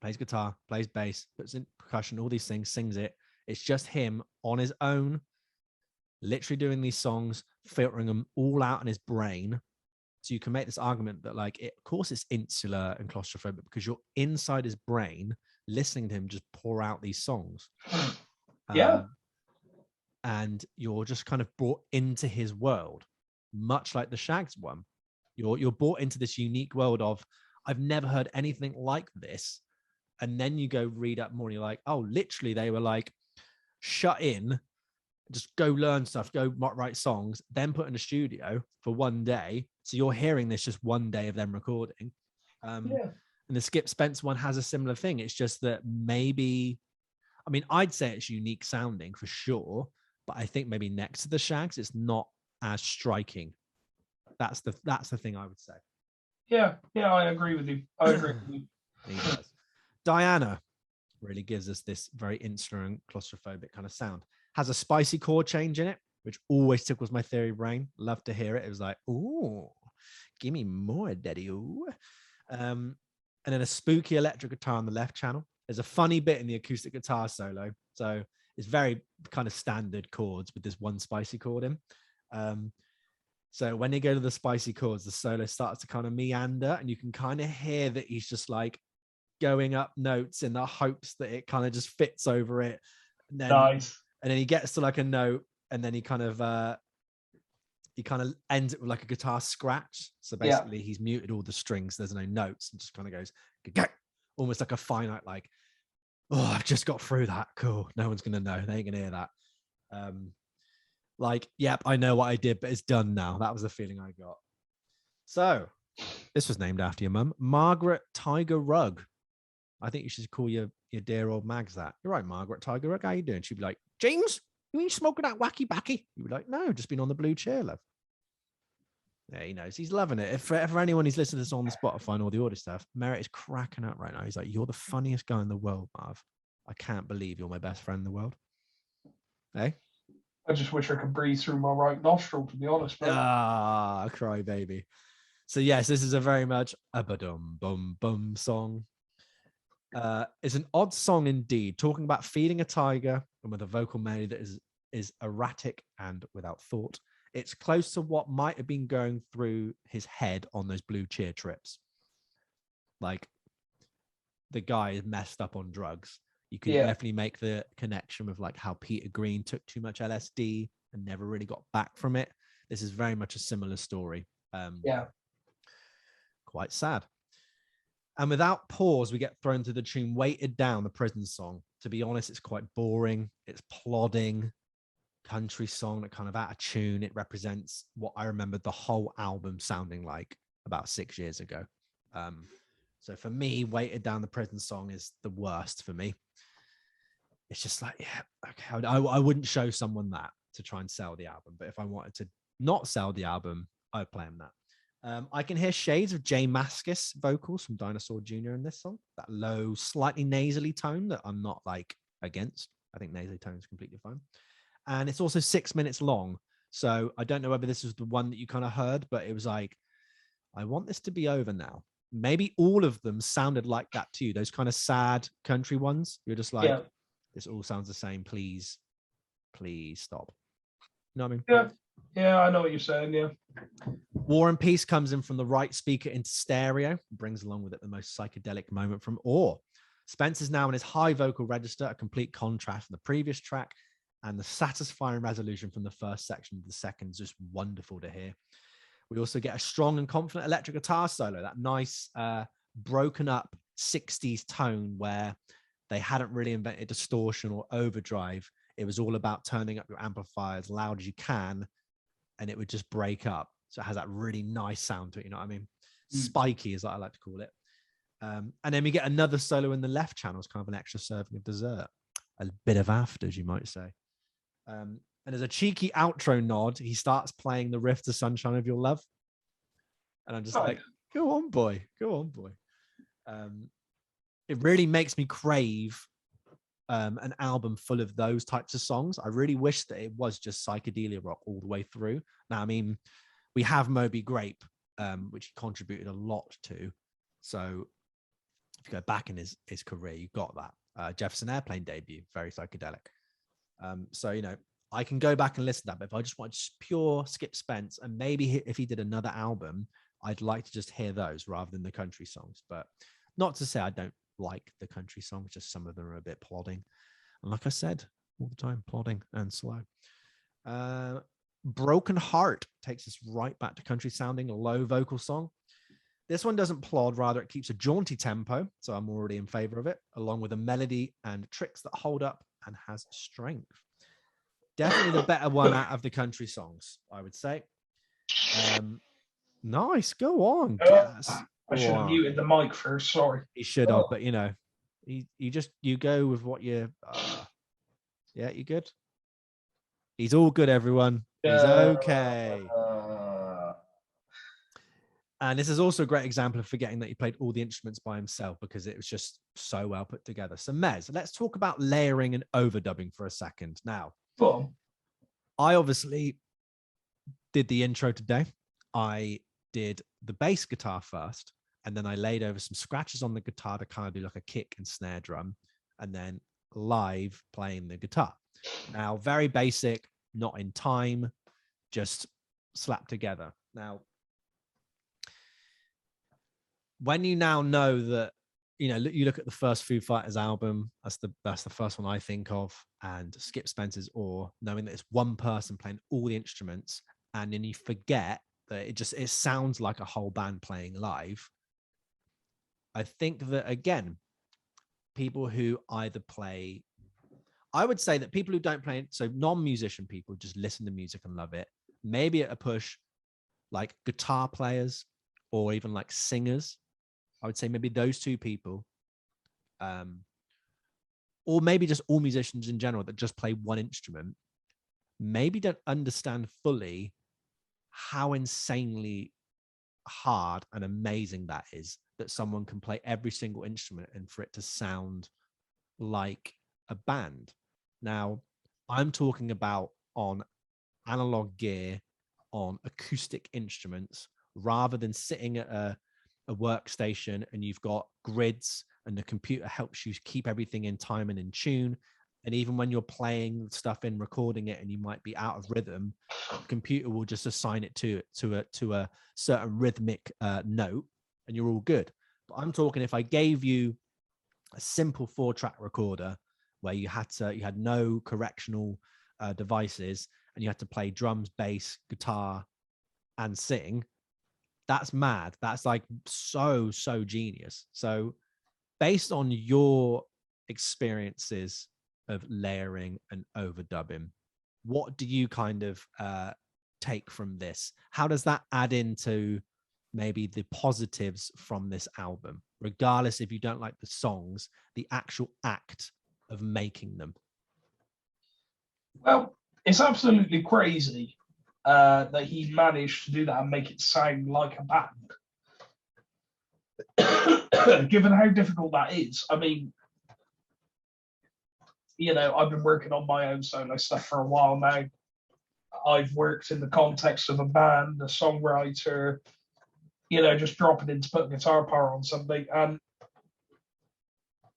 plays guitar, plays bass, puts in percussion, all these things, sings it. It's just him on his own, literally doing these songs, filtering them all out in his brain. So you can make this argument that, like, of course it's insular and claustrophobic because you're inside his brain listening to him just pour out these songs. And you're just kind of brought into his world, much like the Shags one. You're brought into this unique world of, I've never heard anything like this. And then you go read up more and you're like, oh, literally they were like, shut in, just go learn stuff, go write songs, then put in a studio for one day. So you're hearing this just one day of them recording. And the Skip Spence one has a similar thing. It's just that maybe, I mean, I'd say it's unique sounding for sure, but I think maybe next to the Shags, it's not as striking. That's the thing I would say. Yeah, I agree with you. He does. Diana really gives us this very insular and claustrophobic kind of sound. Has a spicy chord change in it, which always tickles my theory brain. Love to hear it. It was like, ooh, give me more, daddy. Ooh. And then a spooky electric guitar on the left channel. There's a funny bit in the acoustic guitar solo. So it's very kind of standard chords with this one spicy chord in. So when they go to the spicy chords, the solo starts to kind of meander, and you can kind of hear that he's just like going up notes in the hopes that it kind of just fits over it. And then, and then he gets to like a note, and then he kind of ends it with like a guitar scratch. So basically he's muted all the strings. There's no notes, and just kind of goes almost like a finite, like, oh, I've just got through that. Cool. No one's going to know. They ain't going to hear that. Like, yep, I know what I did, but it's done now. That was the feeling I got. So this was named after your mum, Margaret Tiger Rugg. I think you should call your dear old Mags that. You're right, Margaret Tiger Rugg. How you doing? She'd be like, James, you ain't smoking that wacky backy? You'd be like, no, just been on the blue chair, love. Yeah, he knows. He's loving it. If for anyone who's listening to this on the Spotify and all the audio stuff, Merritt is cracking up right now. He's like, you're the funniest guy in the world, Marv. I can't believe you're my best friend in the world. Hey? I just wish I could breathe through my right nostril, to be honest. Bro. Ah, cry baby. So yes, this is a very much a ba-dum bum bum song. It's an odd song indeed, talking about feeding a tiger and with a vocal melody that is erratic and without thought. It's close to what might have been going through his head on those blue cheer trips. Like, the guy is messed up on drugs. You can definitely make the connection with like how Peter Green took too much LSD and never really got back from it. This is very much a similar story. Quite sad. And without pause, we get thrown to the tune Weighted Down, the prison song. To be honest, it's quite boring. It's plodding country song that kind of out of tune. It represents what I remember the whole album sounding like about 6 years ago. So for me, Weighted Down, the prison song is the worst for me. It's just like, yeah, okay. I wouldn't show someone that to try and sell the album. But if I wanted to not sell the album, I'd play them that. I can hear shades of Jay Mascis vocals from Dinosaur Jr. in this song. That low, slightly nasally tone that I'm not like against. I think nasally tone is completely fine. And it's also 6 minutes long. So I don't know whether this was the one that you kind of heard, but it was like, I want this to be over now. maybe all of them sounded like that to you. Those kind of sad country ones. You're just like, this all sounds the same. Please stop. You know what I mean? Yeah, I know what you're saying. Yeah. War and Peace comes in from the right speaker into stereo, brings along with it the most psychedelic moment from Ore. Spence is now in his high vocal register, a complete contrast from the previous track, and the satisfying resolution from the first section of the second is just wonderful to hear. We also get a strong and confident electric guitar solo, that nice broken up 60s tone where they hadn't really invented distortion or overdrive. It was all about turning up your amplifier as loud as you can, and it would just break up. So it has that really nice sound to it, you know what I mean? Spiky is what I like to call it. And then we get another solo in the left channel. It's kind of an extra serving of dessert. A bit of afters, you might say. And as a cheeky outro nod, he starts playing the riff to Sunshine of Your Love. And I'm just like, go on, boy. Go on, boy. It really makes me crave an album full of those types of songs. I really wish that it was just psychedelia rock all the way through. Now, I mean, we have Moby Grape, which he contributed a lot to. So if you go back in his career, you got that. Jefferson Airplane debut, very psychedelic. So, you know, I can go back and listen to that, but if I just want just pure Skip Spence, and maybe if he did another album, I'd like to just hear those rather than the country songs. But not to say I don't like the country songs, just some of them are a bit plodding. And like I said, all the time, plodding and slow. Broken Heart takes us right back to country sounding, a low vocal song. This one doesn't plod, rather it keeps a jaunty tempo, so I'm already in favor of it, along with a melody and tricks that hold up and has strength. Definitely the better one out of the country songs, I would say. Nice, go on. I should have muted the mic first, sorry. He should have, but you know, you go with what you yeah, you good? He's all good, everyone. He's okay. And this is also a great example of forgetting that he played all the instruments by himself because it was just so well put together. So Mez, let's talk about layering and overdubbing for a second. Now, I obviously did the intro today. I did the bass guitar first, and then I laid over some scratches on the guitar to kind of do like a kick and snare drum, and then live playing the guitar. Now, very basic, not in time, just slapped together. Now, when you now know that, you know, you look at the first Foo Fighters album, that's the first one I think of, and Skip Spence's Ore, knowing that it's one person playing all the instruments, and then you forget that it sounds like a whole band playing live. I think that, again, people who either play, I would say that people who don't play, so non-musician people just listen to music and love it, maybe at a push, like guitar players or even like singers, I would say maybe those two people, or maybe just all musicians in general that just play one instrument, maybe don't understand fully how insanely hard and amazing that is, that someone can play every single instrument and for it to sound like a band. Now, I'm talking about on analog gear, on acoustic instruments, rather than sitting at a workstation and you've got grids and the computer helps you keep everything in time and in tune. And even when you're playing stuff in, recording it, and you might be out of rhythm, the computer will just assign it to a certain rhythmic note, and you're all good. But I'm talking, if I gave you a simple 4-track recorder where you had no correctional devices, and you had to play drums, bass, guitar, and sing, that's mad. That's like so genius. So based on your experiences of layering and overdubbing, what do you kind of take from this? How does that add into maybe the positives from this album, regardless if you don't like the songs, the actual act of making them? Well, it's absolutely crazy that he managed to do that and make it sound like a band. Given how difficult that is, I mean, you know, I've been working on my own solo stuff for a while now. I've worked in the context of a band, a songwriter, you know, just dropping in to put guitar power on something. And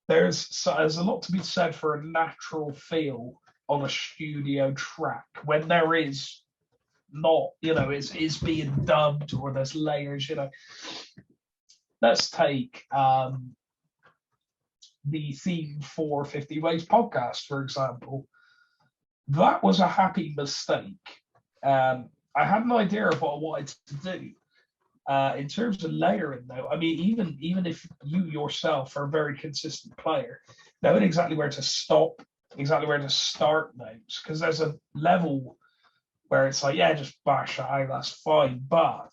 there's a lot to be said for a natural feel on a studio track when there is not, you know, it's being dubbed or there's layers, you know. Let's take the theme for 50 Ways podcast, for example. That was a happy mistake. I had an idea of what I wanted to do. In terms of layering, though, I mean, even if you yourself are a very consistent player, knowing exactly where to stop, exactly where to start notes, because there's a level where it's like, yeah, just bash it out, that's fine. But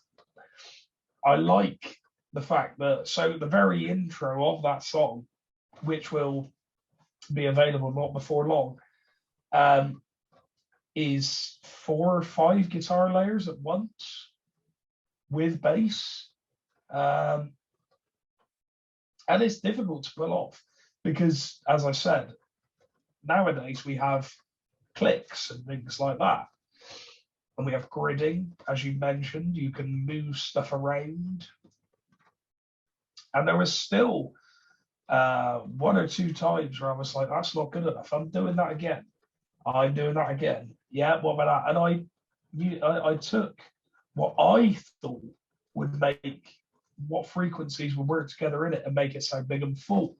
I like the fact that, so the very intro of that song, which will be available not before long, is 4 or 5 guitar layers at once with bass. And it's difficult to pull off because, as I said, nowadays we have clicks and things like that. And we have gridding, as you mentioned, you can move stuff around. And there was still 1 or 2 times where I was like, that's not good enough. I'm doing that again. I'm doing that again. Yeah, what about that? And I took what I thought would make what frequencies would work together in it and make it sound big and full.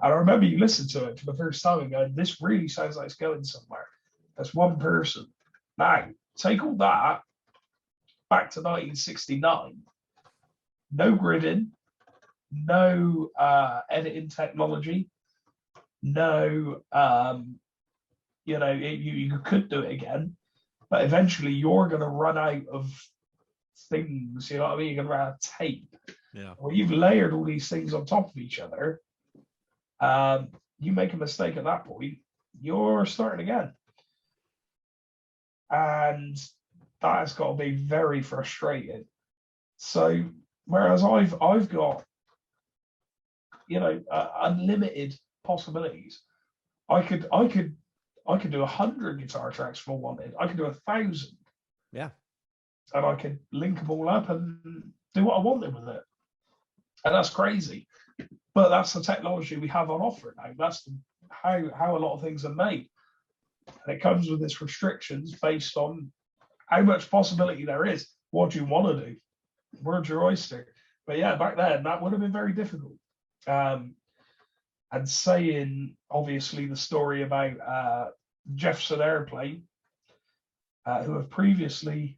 And I remember you listened to it for the first time and going, this really sounds like it's going somewhere. That's one person. Now, take all that back to 1969. No gridding, no editing technology, no, you know, you could do it again, but eventually you're going to run out of things, you know what I mean? You're going to run out of tape. Yeah. Well, you've layered all these things on top of each other. You make a mistake at that point, you're starting again. And that has got to be very frustrating. So, whereas I've got, you know, unlimited possibilities. I could do 100 guitar tracks if I wanted. I could do 1,000. Yeah. And I could link them all up and do what I wanted with it. And that's crazy. But that's the technology we have on offer now. That's how a lot of things are made. And it comes with its restrictions based on how much possibility there is. What do you want to do? Where's your oyster? But yeah, back then that would have been very difficult. And saying obviously the story about Jefferson Airplane, who have previously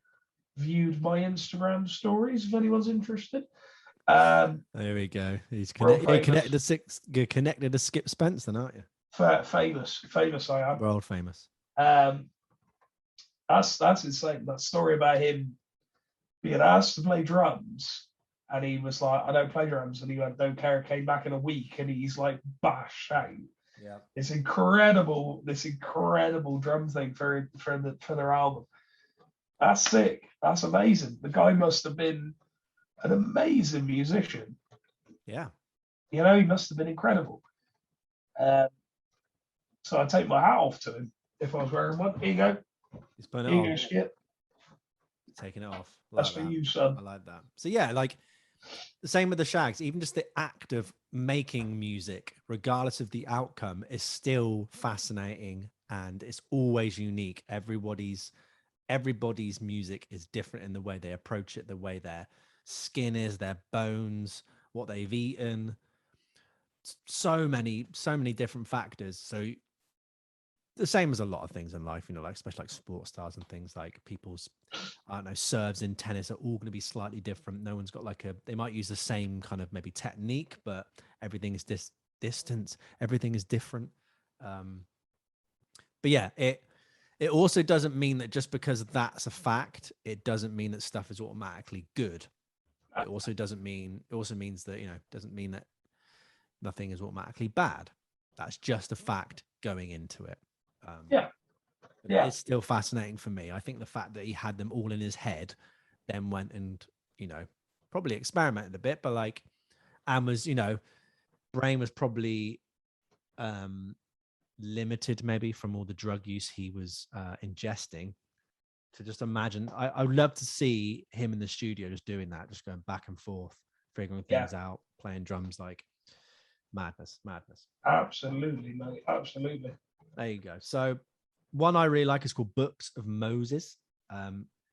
viewed my Instagram stories, if anyone's interested. There we go. He's connected to Skip Spence, then, aren't you? Famous I am. World famous. That's insane. That story about him being asked to play drums, and he was like, "I don't play drums," and he went, "Don't care." Came back in a week, and he's like bashed out. Yeah, it's incredible. This incredible drum thing for their album. That's sick. That's amazing. The guy must have been an amazing musician. Yeah, you know, he must have been incredible. So I take my hat off to him if I was wearing one. Here you go. He's putting it on. Go, Skip. Taking it off. That's for you, son. I like that. So yeah, like the same with the Shags. Even just the act of making music, regardless of the outcome, is still fascinating and it's always unique. Everybody's music is different in the way they approach it, the way their skin is, their bones, what they've eaten. So many different factors. So the same as a lot of things in life, you know, like especially like sports stars and things, like people's, I don't know, serves in tennis are all going to be slightly different. No one's got like they might use the same kind of maybe technique, but everything is distance. Everything is different. But yeah, it also doesn't mean that just because that's a fact, it doesn't mean that stuff is automatically good. It also means that, you know, doesn't mean that nothing is automatically bad. That's just a fact going into it. It's still fascinating for me. I think the fact that he had them all in his head, then went and, you know, probably experimented a bit, but like, and was, you know, brain was probably limited maybe from all the drug use he was ingesting. to just imagine. I would love to see him in the studio just doing that, just going back and forth, figuring things out, playing drums. Like madness. Absolutely, mate. Absolutely. There you go. So one I really like is called Books of Moses.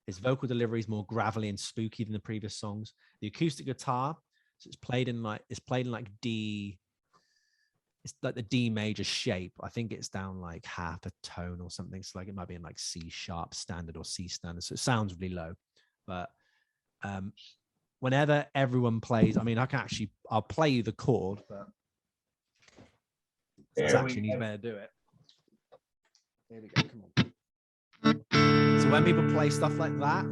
His vocal delivery is more gravelly and spooky than the previous songs. The acoustic guitar, so it's played in like D. It's like the D major shape. I think it's down like half a tone or something. So like it might be in like C sharp standard or C standard. So it sounds really low. But whenever everyone plays, I mean, I'll play you the chord, but it's actually needs better to do it. Here we go. Come on. So when people play stuff like that,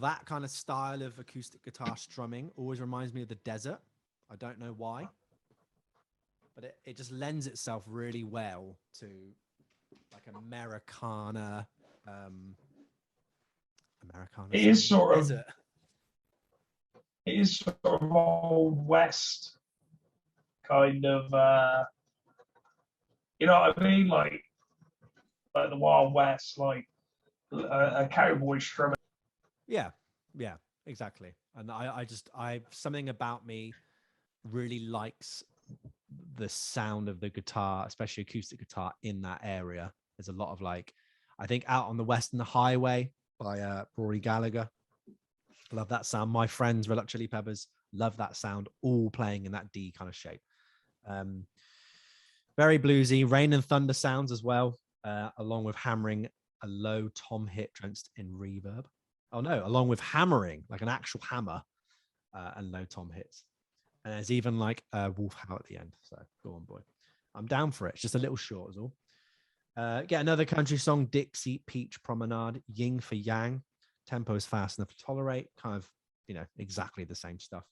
that kind of style of acoustic guitar strumming always reminds me of the desert. I don't know why, but it just lends itself really well to like Americana. It is sort of. Desert. It is sort of old west kind of. You know what I mean? Like the Wild West, like a cowboy strumming. Yeah, exactly. And I something about me really likes the sound of the guitar, especially acoustic guitar in that area. There's a lot of like, I think Out on the Western Highway by Rory Gallagher. I love that sound. My Friends, Red Hot Chili Peppers, love that sound, all playing in that D kind of shape. Very bluesy. Rain and Thunder sounds as well, along with hammering a low tom hit drenched in reverb. Oh no, along with hammering, like an actual hammer, and low tom hits. And there's even like a wolf howl at the end. So go on, boy. I'm down for it. It's just a little short as all. Get another country song, Dixie Peach Promenade, Yin for Yang. Tempo is fast enough to tolerate. Kind of, exactly the same stuff.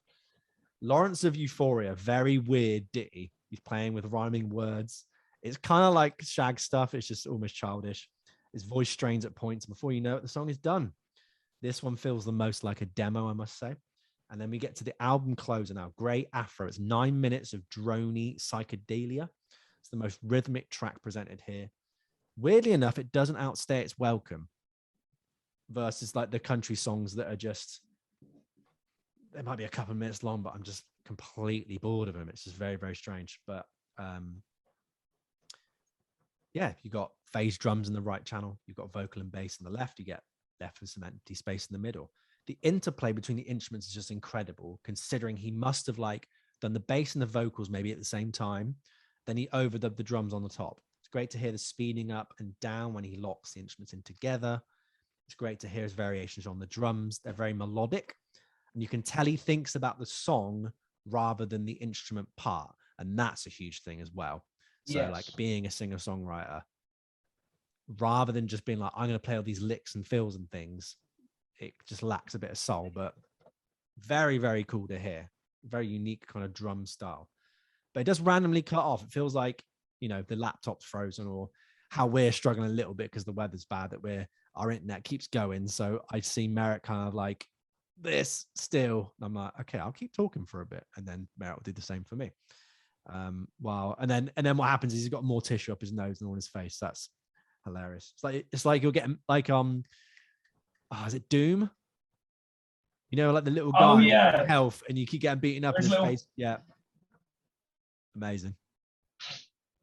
Lawrence of Euphoria, very weird ditty. He's playing with rhyming words. It's kind of like Shag stuff. It's just almost childish. His voice strains at points. And before you know it, the song is done. This one feels the most like a demo, I must say. And then we get to the album closer now. Grey Afro. It's 9 minutes of droney psychedelia. It's the most rhythmic track presented here. Weirdly enough, it doesn't outstay its welcome versus like the country songs that are just, they might be a couple of minutes long, but I'm just completely bored of them. It's just very, very strange. But yeah, you got phase drums in the right channel. You've got vocal and bass in the left. You get left with some empty space in the middle. The interplay between the instruments is just incredible, considering he must have like done the bass and the vocals maybe at the same time. Then he overdubbed the drums on the top. It's great to hear the speeding up and down when he locks the instruments in together. It's great to hear his variations on the drums. They're very melodic. And you can tell he thinks about the song rather than the instrument part. And that's a huge thing as well. So like being a singer-songwriter, rather than just being like, I'm going to play all these licks and fills and things, it just lacks a bit of soul, but very, very cool to hear. Very unique kind of drum style. But it does randomly cut off. It feels like, the laptop's frozen, or how we're struggling a little bit because the weather's bad, that our internet keeps going. So I see Merritt kind of like this still. I'm like, okay, I'll keep talking for a bit. And then Merritt will do the same for me. Wow. And then what happens is he's got more tissue up his nose and on his face. That's hilarious. It's like you're getting like, is it Doom? Like the little guy in health, and you keep getting beaten up in his face. Yeah. Amazing.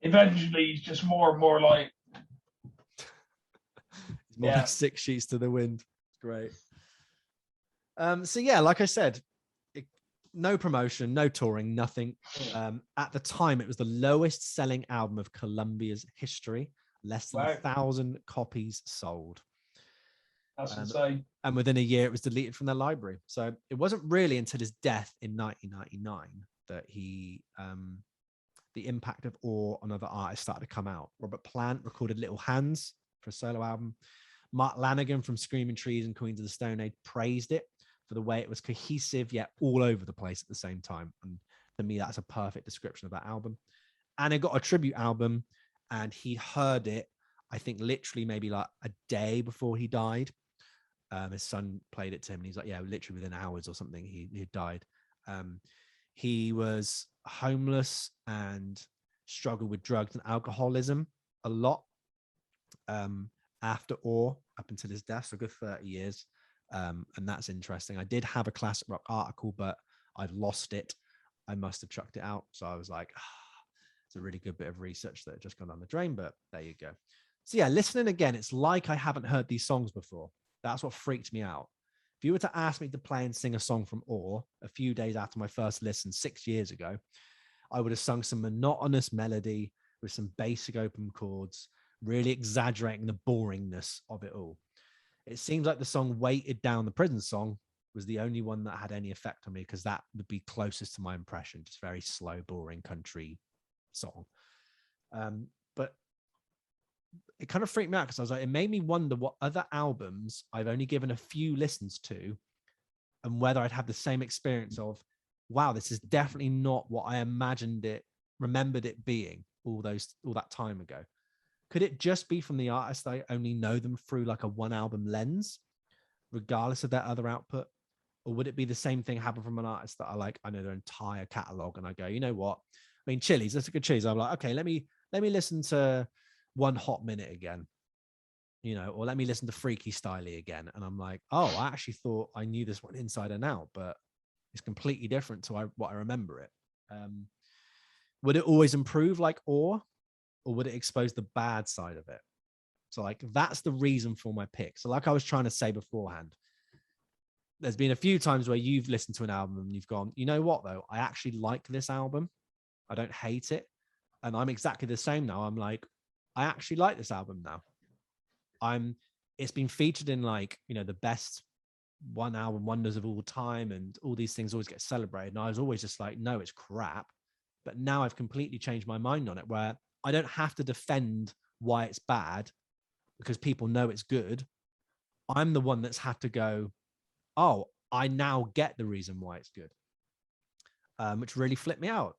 Eventually, he's just more and more like. It's more like 6 sheets to the wind. It's great. So yeah, like I said, no promotion, no touring, nothing. At the time, it was the lowest selling album of Columbia's history. Less than 1,000 copies sold. That's insane. And within a year, it was deleted from their library. So it wasn't really until his death in 1999 that the impact of awe on other artists started to come out. Robert Plant recorded Little Hands for a solo album. Mark Lanegan from Screaming Trees and Queens of the Stone Age praised it for the way it was cohesive, yet all over the place at the same time. And to me, that's a perfect description of that album. And it got a tribute album, and he heard it, I think, literally maybe like a day before he died. His son played it to him, and he's like, yeah, literally within hours or something, he died. He was homeless and struggled with drugs and alcoholism a lot after Orr up until his death, so a good 30 years. And that's interesting. I did have a classic rock article, but I've lost it. I must have chucked it out. So I was like, it's a really good bit of research that had just gone down the drain, but there you go. So yeah, listening again, it's like I haven't heard these songs before. That's what freaked me out. If you were to ask me to play and sing a song from Orr a few days after my first listen 6 years ago, I would have sung some monotonous melody with some basic open chords, really exaggerating the boringness of it all. It seems like the song Weighted Down, the prison song, was the only one that had any effect on me, because that would be closest to my impression. Just very slow, boring country song. But it kind of freaked me out, because I was like, it made me wonder what other albums I've only given a few listens to, and whether I'd have the same experience of, wow, this is definitely not what I remembered it being all that time ago. Could it just be from the artist I only know them through like a one album lens, regardless of their other output? Or would it be the same thing happen from an artist that I know their entire catalog, and I go, you know what? I mean, Chili's, that's a good cheese. I'm like, okay, let me listen to One Hot Minute again, or let me listen to Freaky Styley again. And I'm like, oh, I actually thought I knew this one inside and out, but it's completely different to what I remember it. Would it always improve like Orr? Or would it expose the bad side of it? So like, that's the reason for my pick. So like I was trying to say beforehand, there's been a few times where you've listened to an album and you've gone, you know what though? I actually like this album. I don't hate it. And I'm exactly the same now. I'm like, I actually like this album now. It's been featured in like, the best one album wonders of all time, and all these things always get celebrated. And I was always just like, no, it's crap. But now I've completely changed my mind on it, where I don't have to defend why it's bad because people know it's good. I'm the one that's had to go, oh, I now get the reason why it's good, which really flipped me out.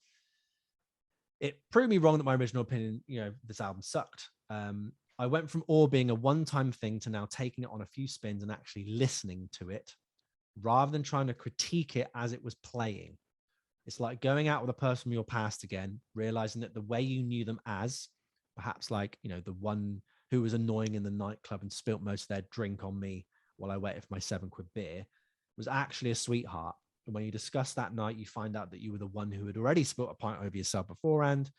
It proved me wrong that my original opinion, this album sucked. I went from Orr being a one-time thing to now taking it on a few spins and actually listening to it rather than trying to critique it as it was playing. It's like going out with a person from your past again, realizing that the way you knew them as, perhaps like, the one who was annoying in the nightclub and spilt most of their drink on me while I waited for my 7 quid beer, was actually a sweetheart. And when you discuss that night, you find out that you were the one who had already spilt a pint over yourself beforehand,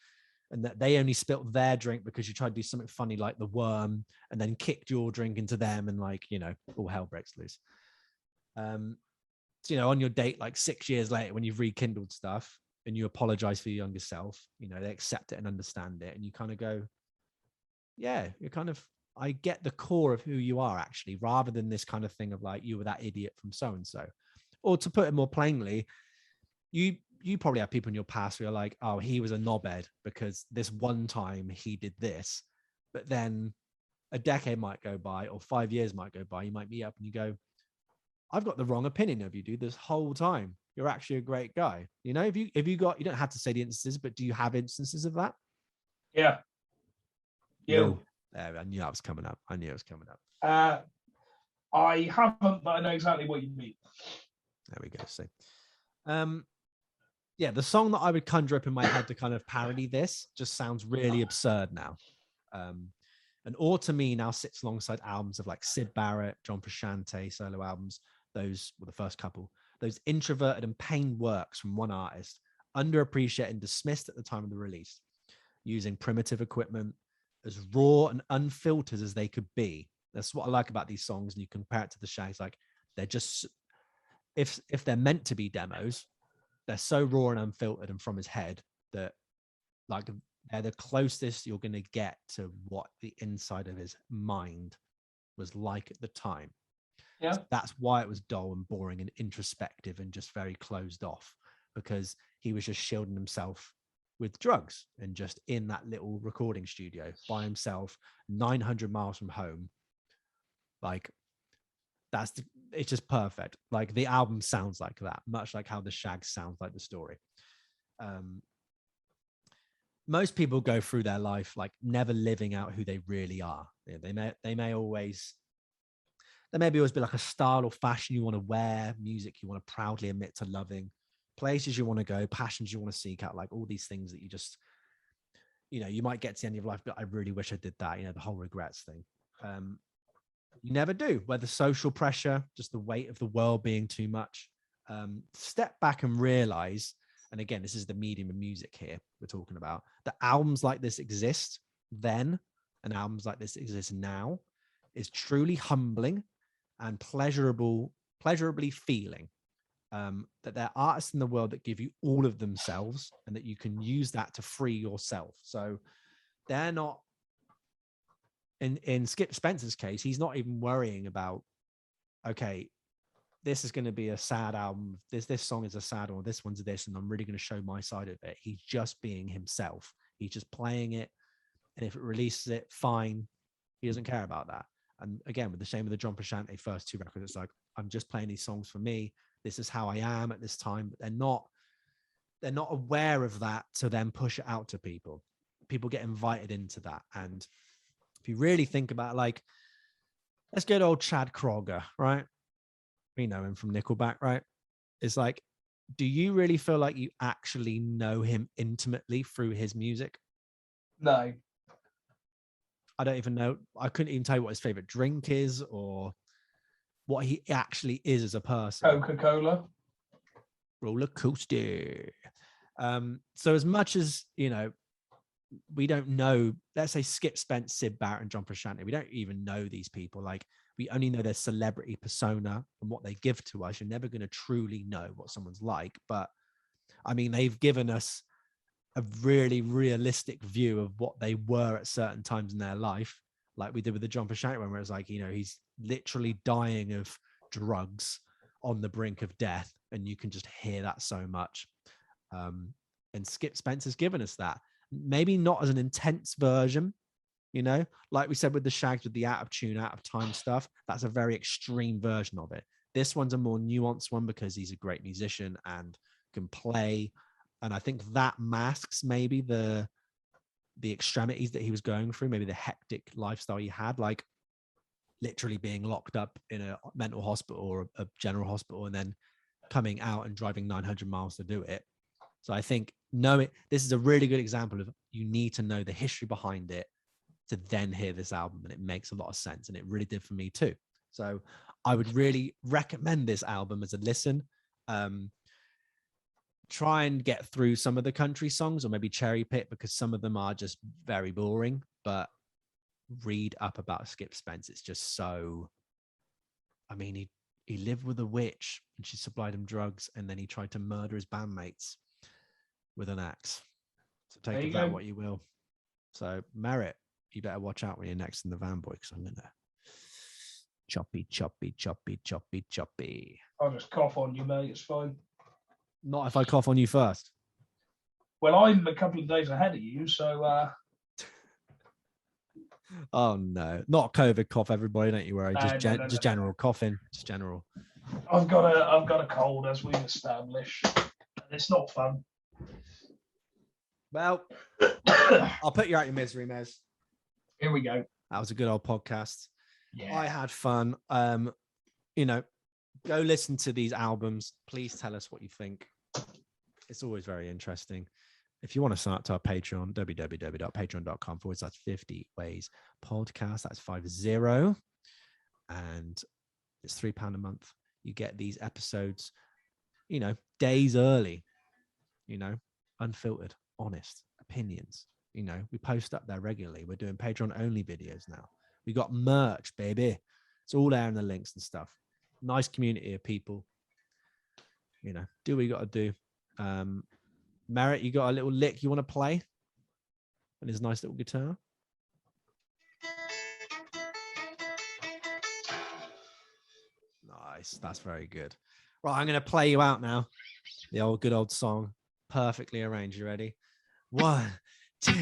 and that they only spilt their drink because you tried to do something funny like the worm and then kicked your drink into them, and like, all hell breaks loose. So, on your date, like 6 years later, when you've rekindled stuff and you apologize for your younger self, they accept it and understand it. And you kind of go, yeah, I get the core of who you are actually, rather than this kind of thing of like, you were that idiot from so-and-so. Or to put it more plainly, you probably have people in your past who are like, oh, he was a knobhead because this one time he did this. But then a decade might go by or 5 years might go by. You might meet up and you go, I've got the wrong opinion of you, dude, this whole time. You're actually a great guy. If you don't have to say the instances, but do you have instances of that? Yeah. I knew that was coming up. I haven't, but I know exactly what you mean. There we go. So, the song that I would conjure up in my head to kind of parody this just sounds really absurd now. And Orr to me now sits alongside albums of like Syd Barrett, John Frusciante, solo albums. Those were the first couple. Those introverted and pained works from one artist, underappreciated and dismissed at the time of the release, using primitive equipment, as raw and unfiltered as they could be. That's what I like about these songs. And you compare it to the Shags, like they're just, if they're meant to be demos, they're so raw and unfiltered and from his head that like they're the closest you're going to get to what the inside of his mind was like at the time. Yeah. So that's why it was dull and boring and introspective and just very closed off, because he was just shielding himself with drugs and just in that little recording studio by himself, 900 miles from home. Like it's just perfect. Like the album sounds like that, much like how the Shags sounds like the story. Most people go through their life like never living out who they really are. They may always be like a style or fashion you want to wear, music you want to proudly admit to loving, places you want to go, passions you want to seek out, like all these things that you just, you might get to the end of your life, but I really wish I did that, the whole regrets thing. You never do, whether social pressure, just the weight of the world being too much. Step back and realize, and again, this is the medium of music here we're talking about, that albums like this exist then, and albums like this exist now, is truly humbling and pleasurably feeling. That there are artists in the world that give you all of themselves, and that you can use that to free yourself. So they're not, in Skip Spence's case, he's not even worrying about, okay, this is going to be a sad album. This song is a sad one. This one's this, and I'm really going to show my side of it. He's just being himself. He's just playing it, and if it releases it, fine. He doesn't care about that. And again, with the same with the John Frusciante first 2 records, it's like, I'm just playing these songs for me. This is how I am at this time. But they're not aware of that to then push it out to people. People get invited into that. And if you really think about it, like, let's get old Chad Kroger, right? We know him from Nickelback, right? It's like, do you really feel like you actually know him intimately through his music? No. I don't even know. I couldn't even tell you what his favorite drink is or what he actually is as a person. Coca-Cola. Roller coaster. So as much as, we don't know, let's say Skip Spence, Sid Barrett, and John Frusciante, we don't even know these people. Like, we only know their celebrity persona and what they give to us. You're never going to truly know what someone's like. But I mean, they've given us a really realistic view of what they were at certain times in their life, like we did with the John Frusciante one, where it's like, he's literally dying of drugs on the brink of death, and you can just hear that so much. And Skip Spence has given us that, maybe not as an intense version, like we said with the Shags, with the out of tune, out of time stuff. That's a very extreme version of it. This one's a more nuanced one because he's a great musician and can play. And I think that masks maybe the extremities that he was going through, maybe the hectic lifestyle he had, like literally being locked up in a mental hospital or a general hospital and then coming out and driving 900 miles to do it. So I think this is a really good example of, you need to know the history behind it to then hear this album, and it makes a lot of sense, and it really did for me too. So I would really recommend this album as a listen. Try and get through some of the country songs, or maybe cherry pick, because some of them are just very boring, but read up about Skip Spence. It's just so, I mean, he lived with a witch and she supplied him drugs, and then he tried to murder his bandmates with an axe. So take of that what you will. So Merritt, you better watch out when you're next in the van, boy, because I'm gonna choppy. I'll just cough on you, mate. It's fine. Not if I cough on you first. Well, I'm a couple of days ahead of you, so oh no, not COVID cough, everybody, don't you worry. No, Just general coughing, just general. I've got a cold, as we've established. It's not fun. Well, I'll put you out your misery, Mez. Here we go. That was a good old podcast. Yeah. I had fun. Go listen to these albums. Please tell us what you think. It's always very interesting. If you want to sign up to our Patreon, www.patreon.com/50 ways podcast. That's 50. And it's £3 a month. You get these episodes, days early, unfiltered, honest opinions. We post up there regularly. We're doing Patreon only videos now. We got merch, baby. It's all there in the links and stuff. Nice community of people. Do what you got to do. Merritt, you got a little lick you want to play? And his nice little guitar. Nice. That's very good. Right, I'm going to play you out now. The good old song. Perfectly arranged. You ready? 1, 2,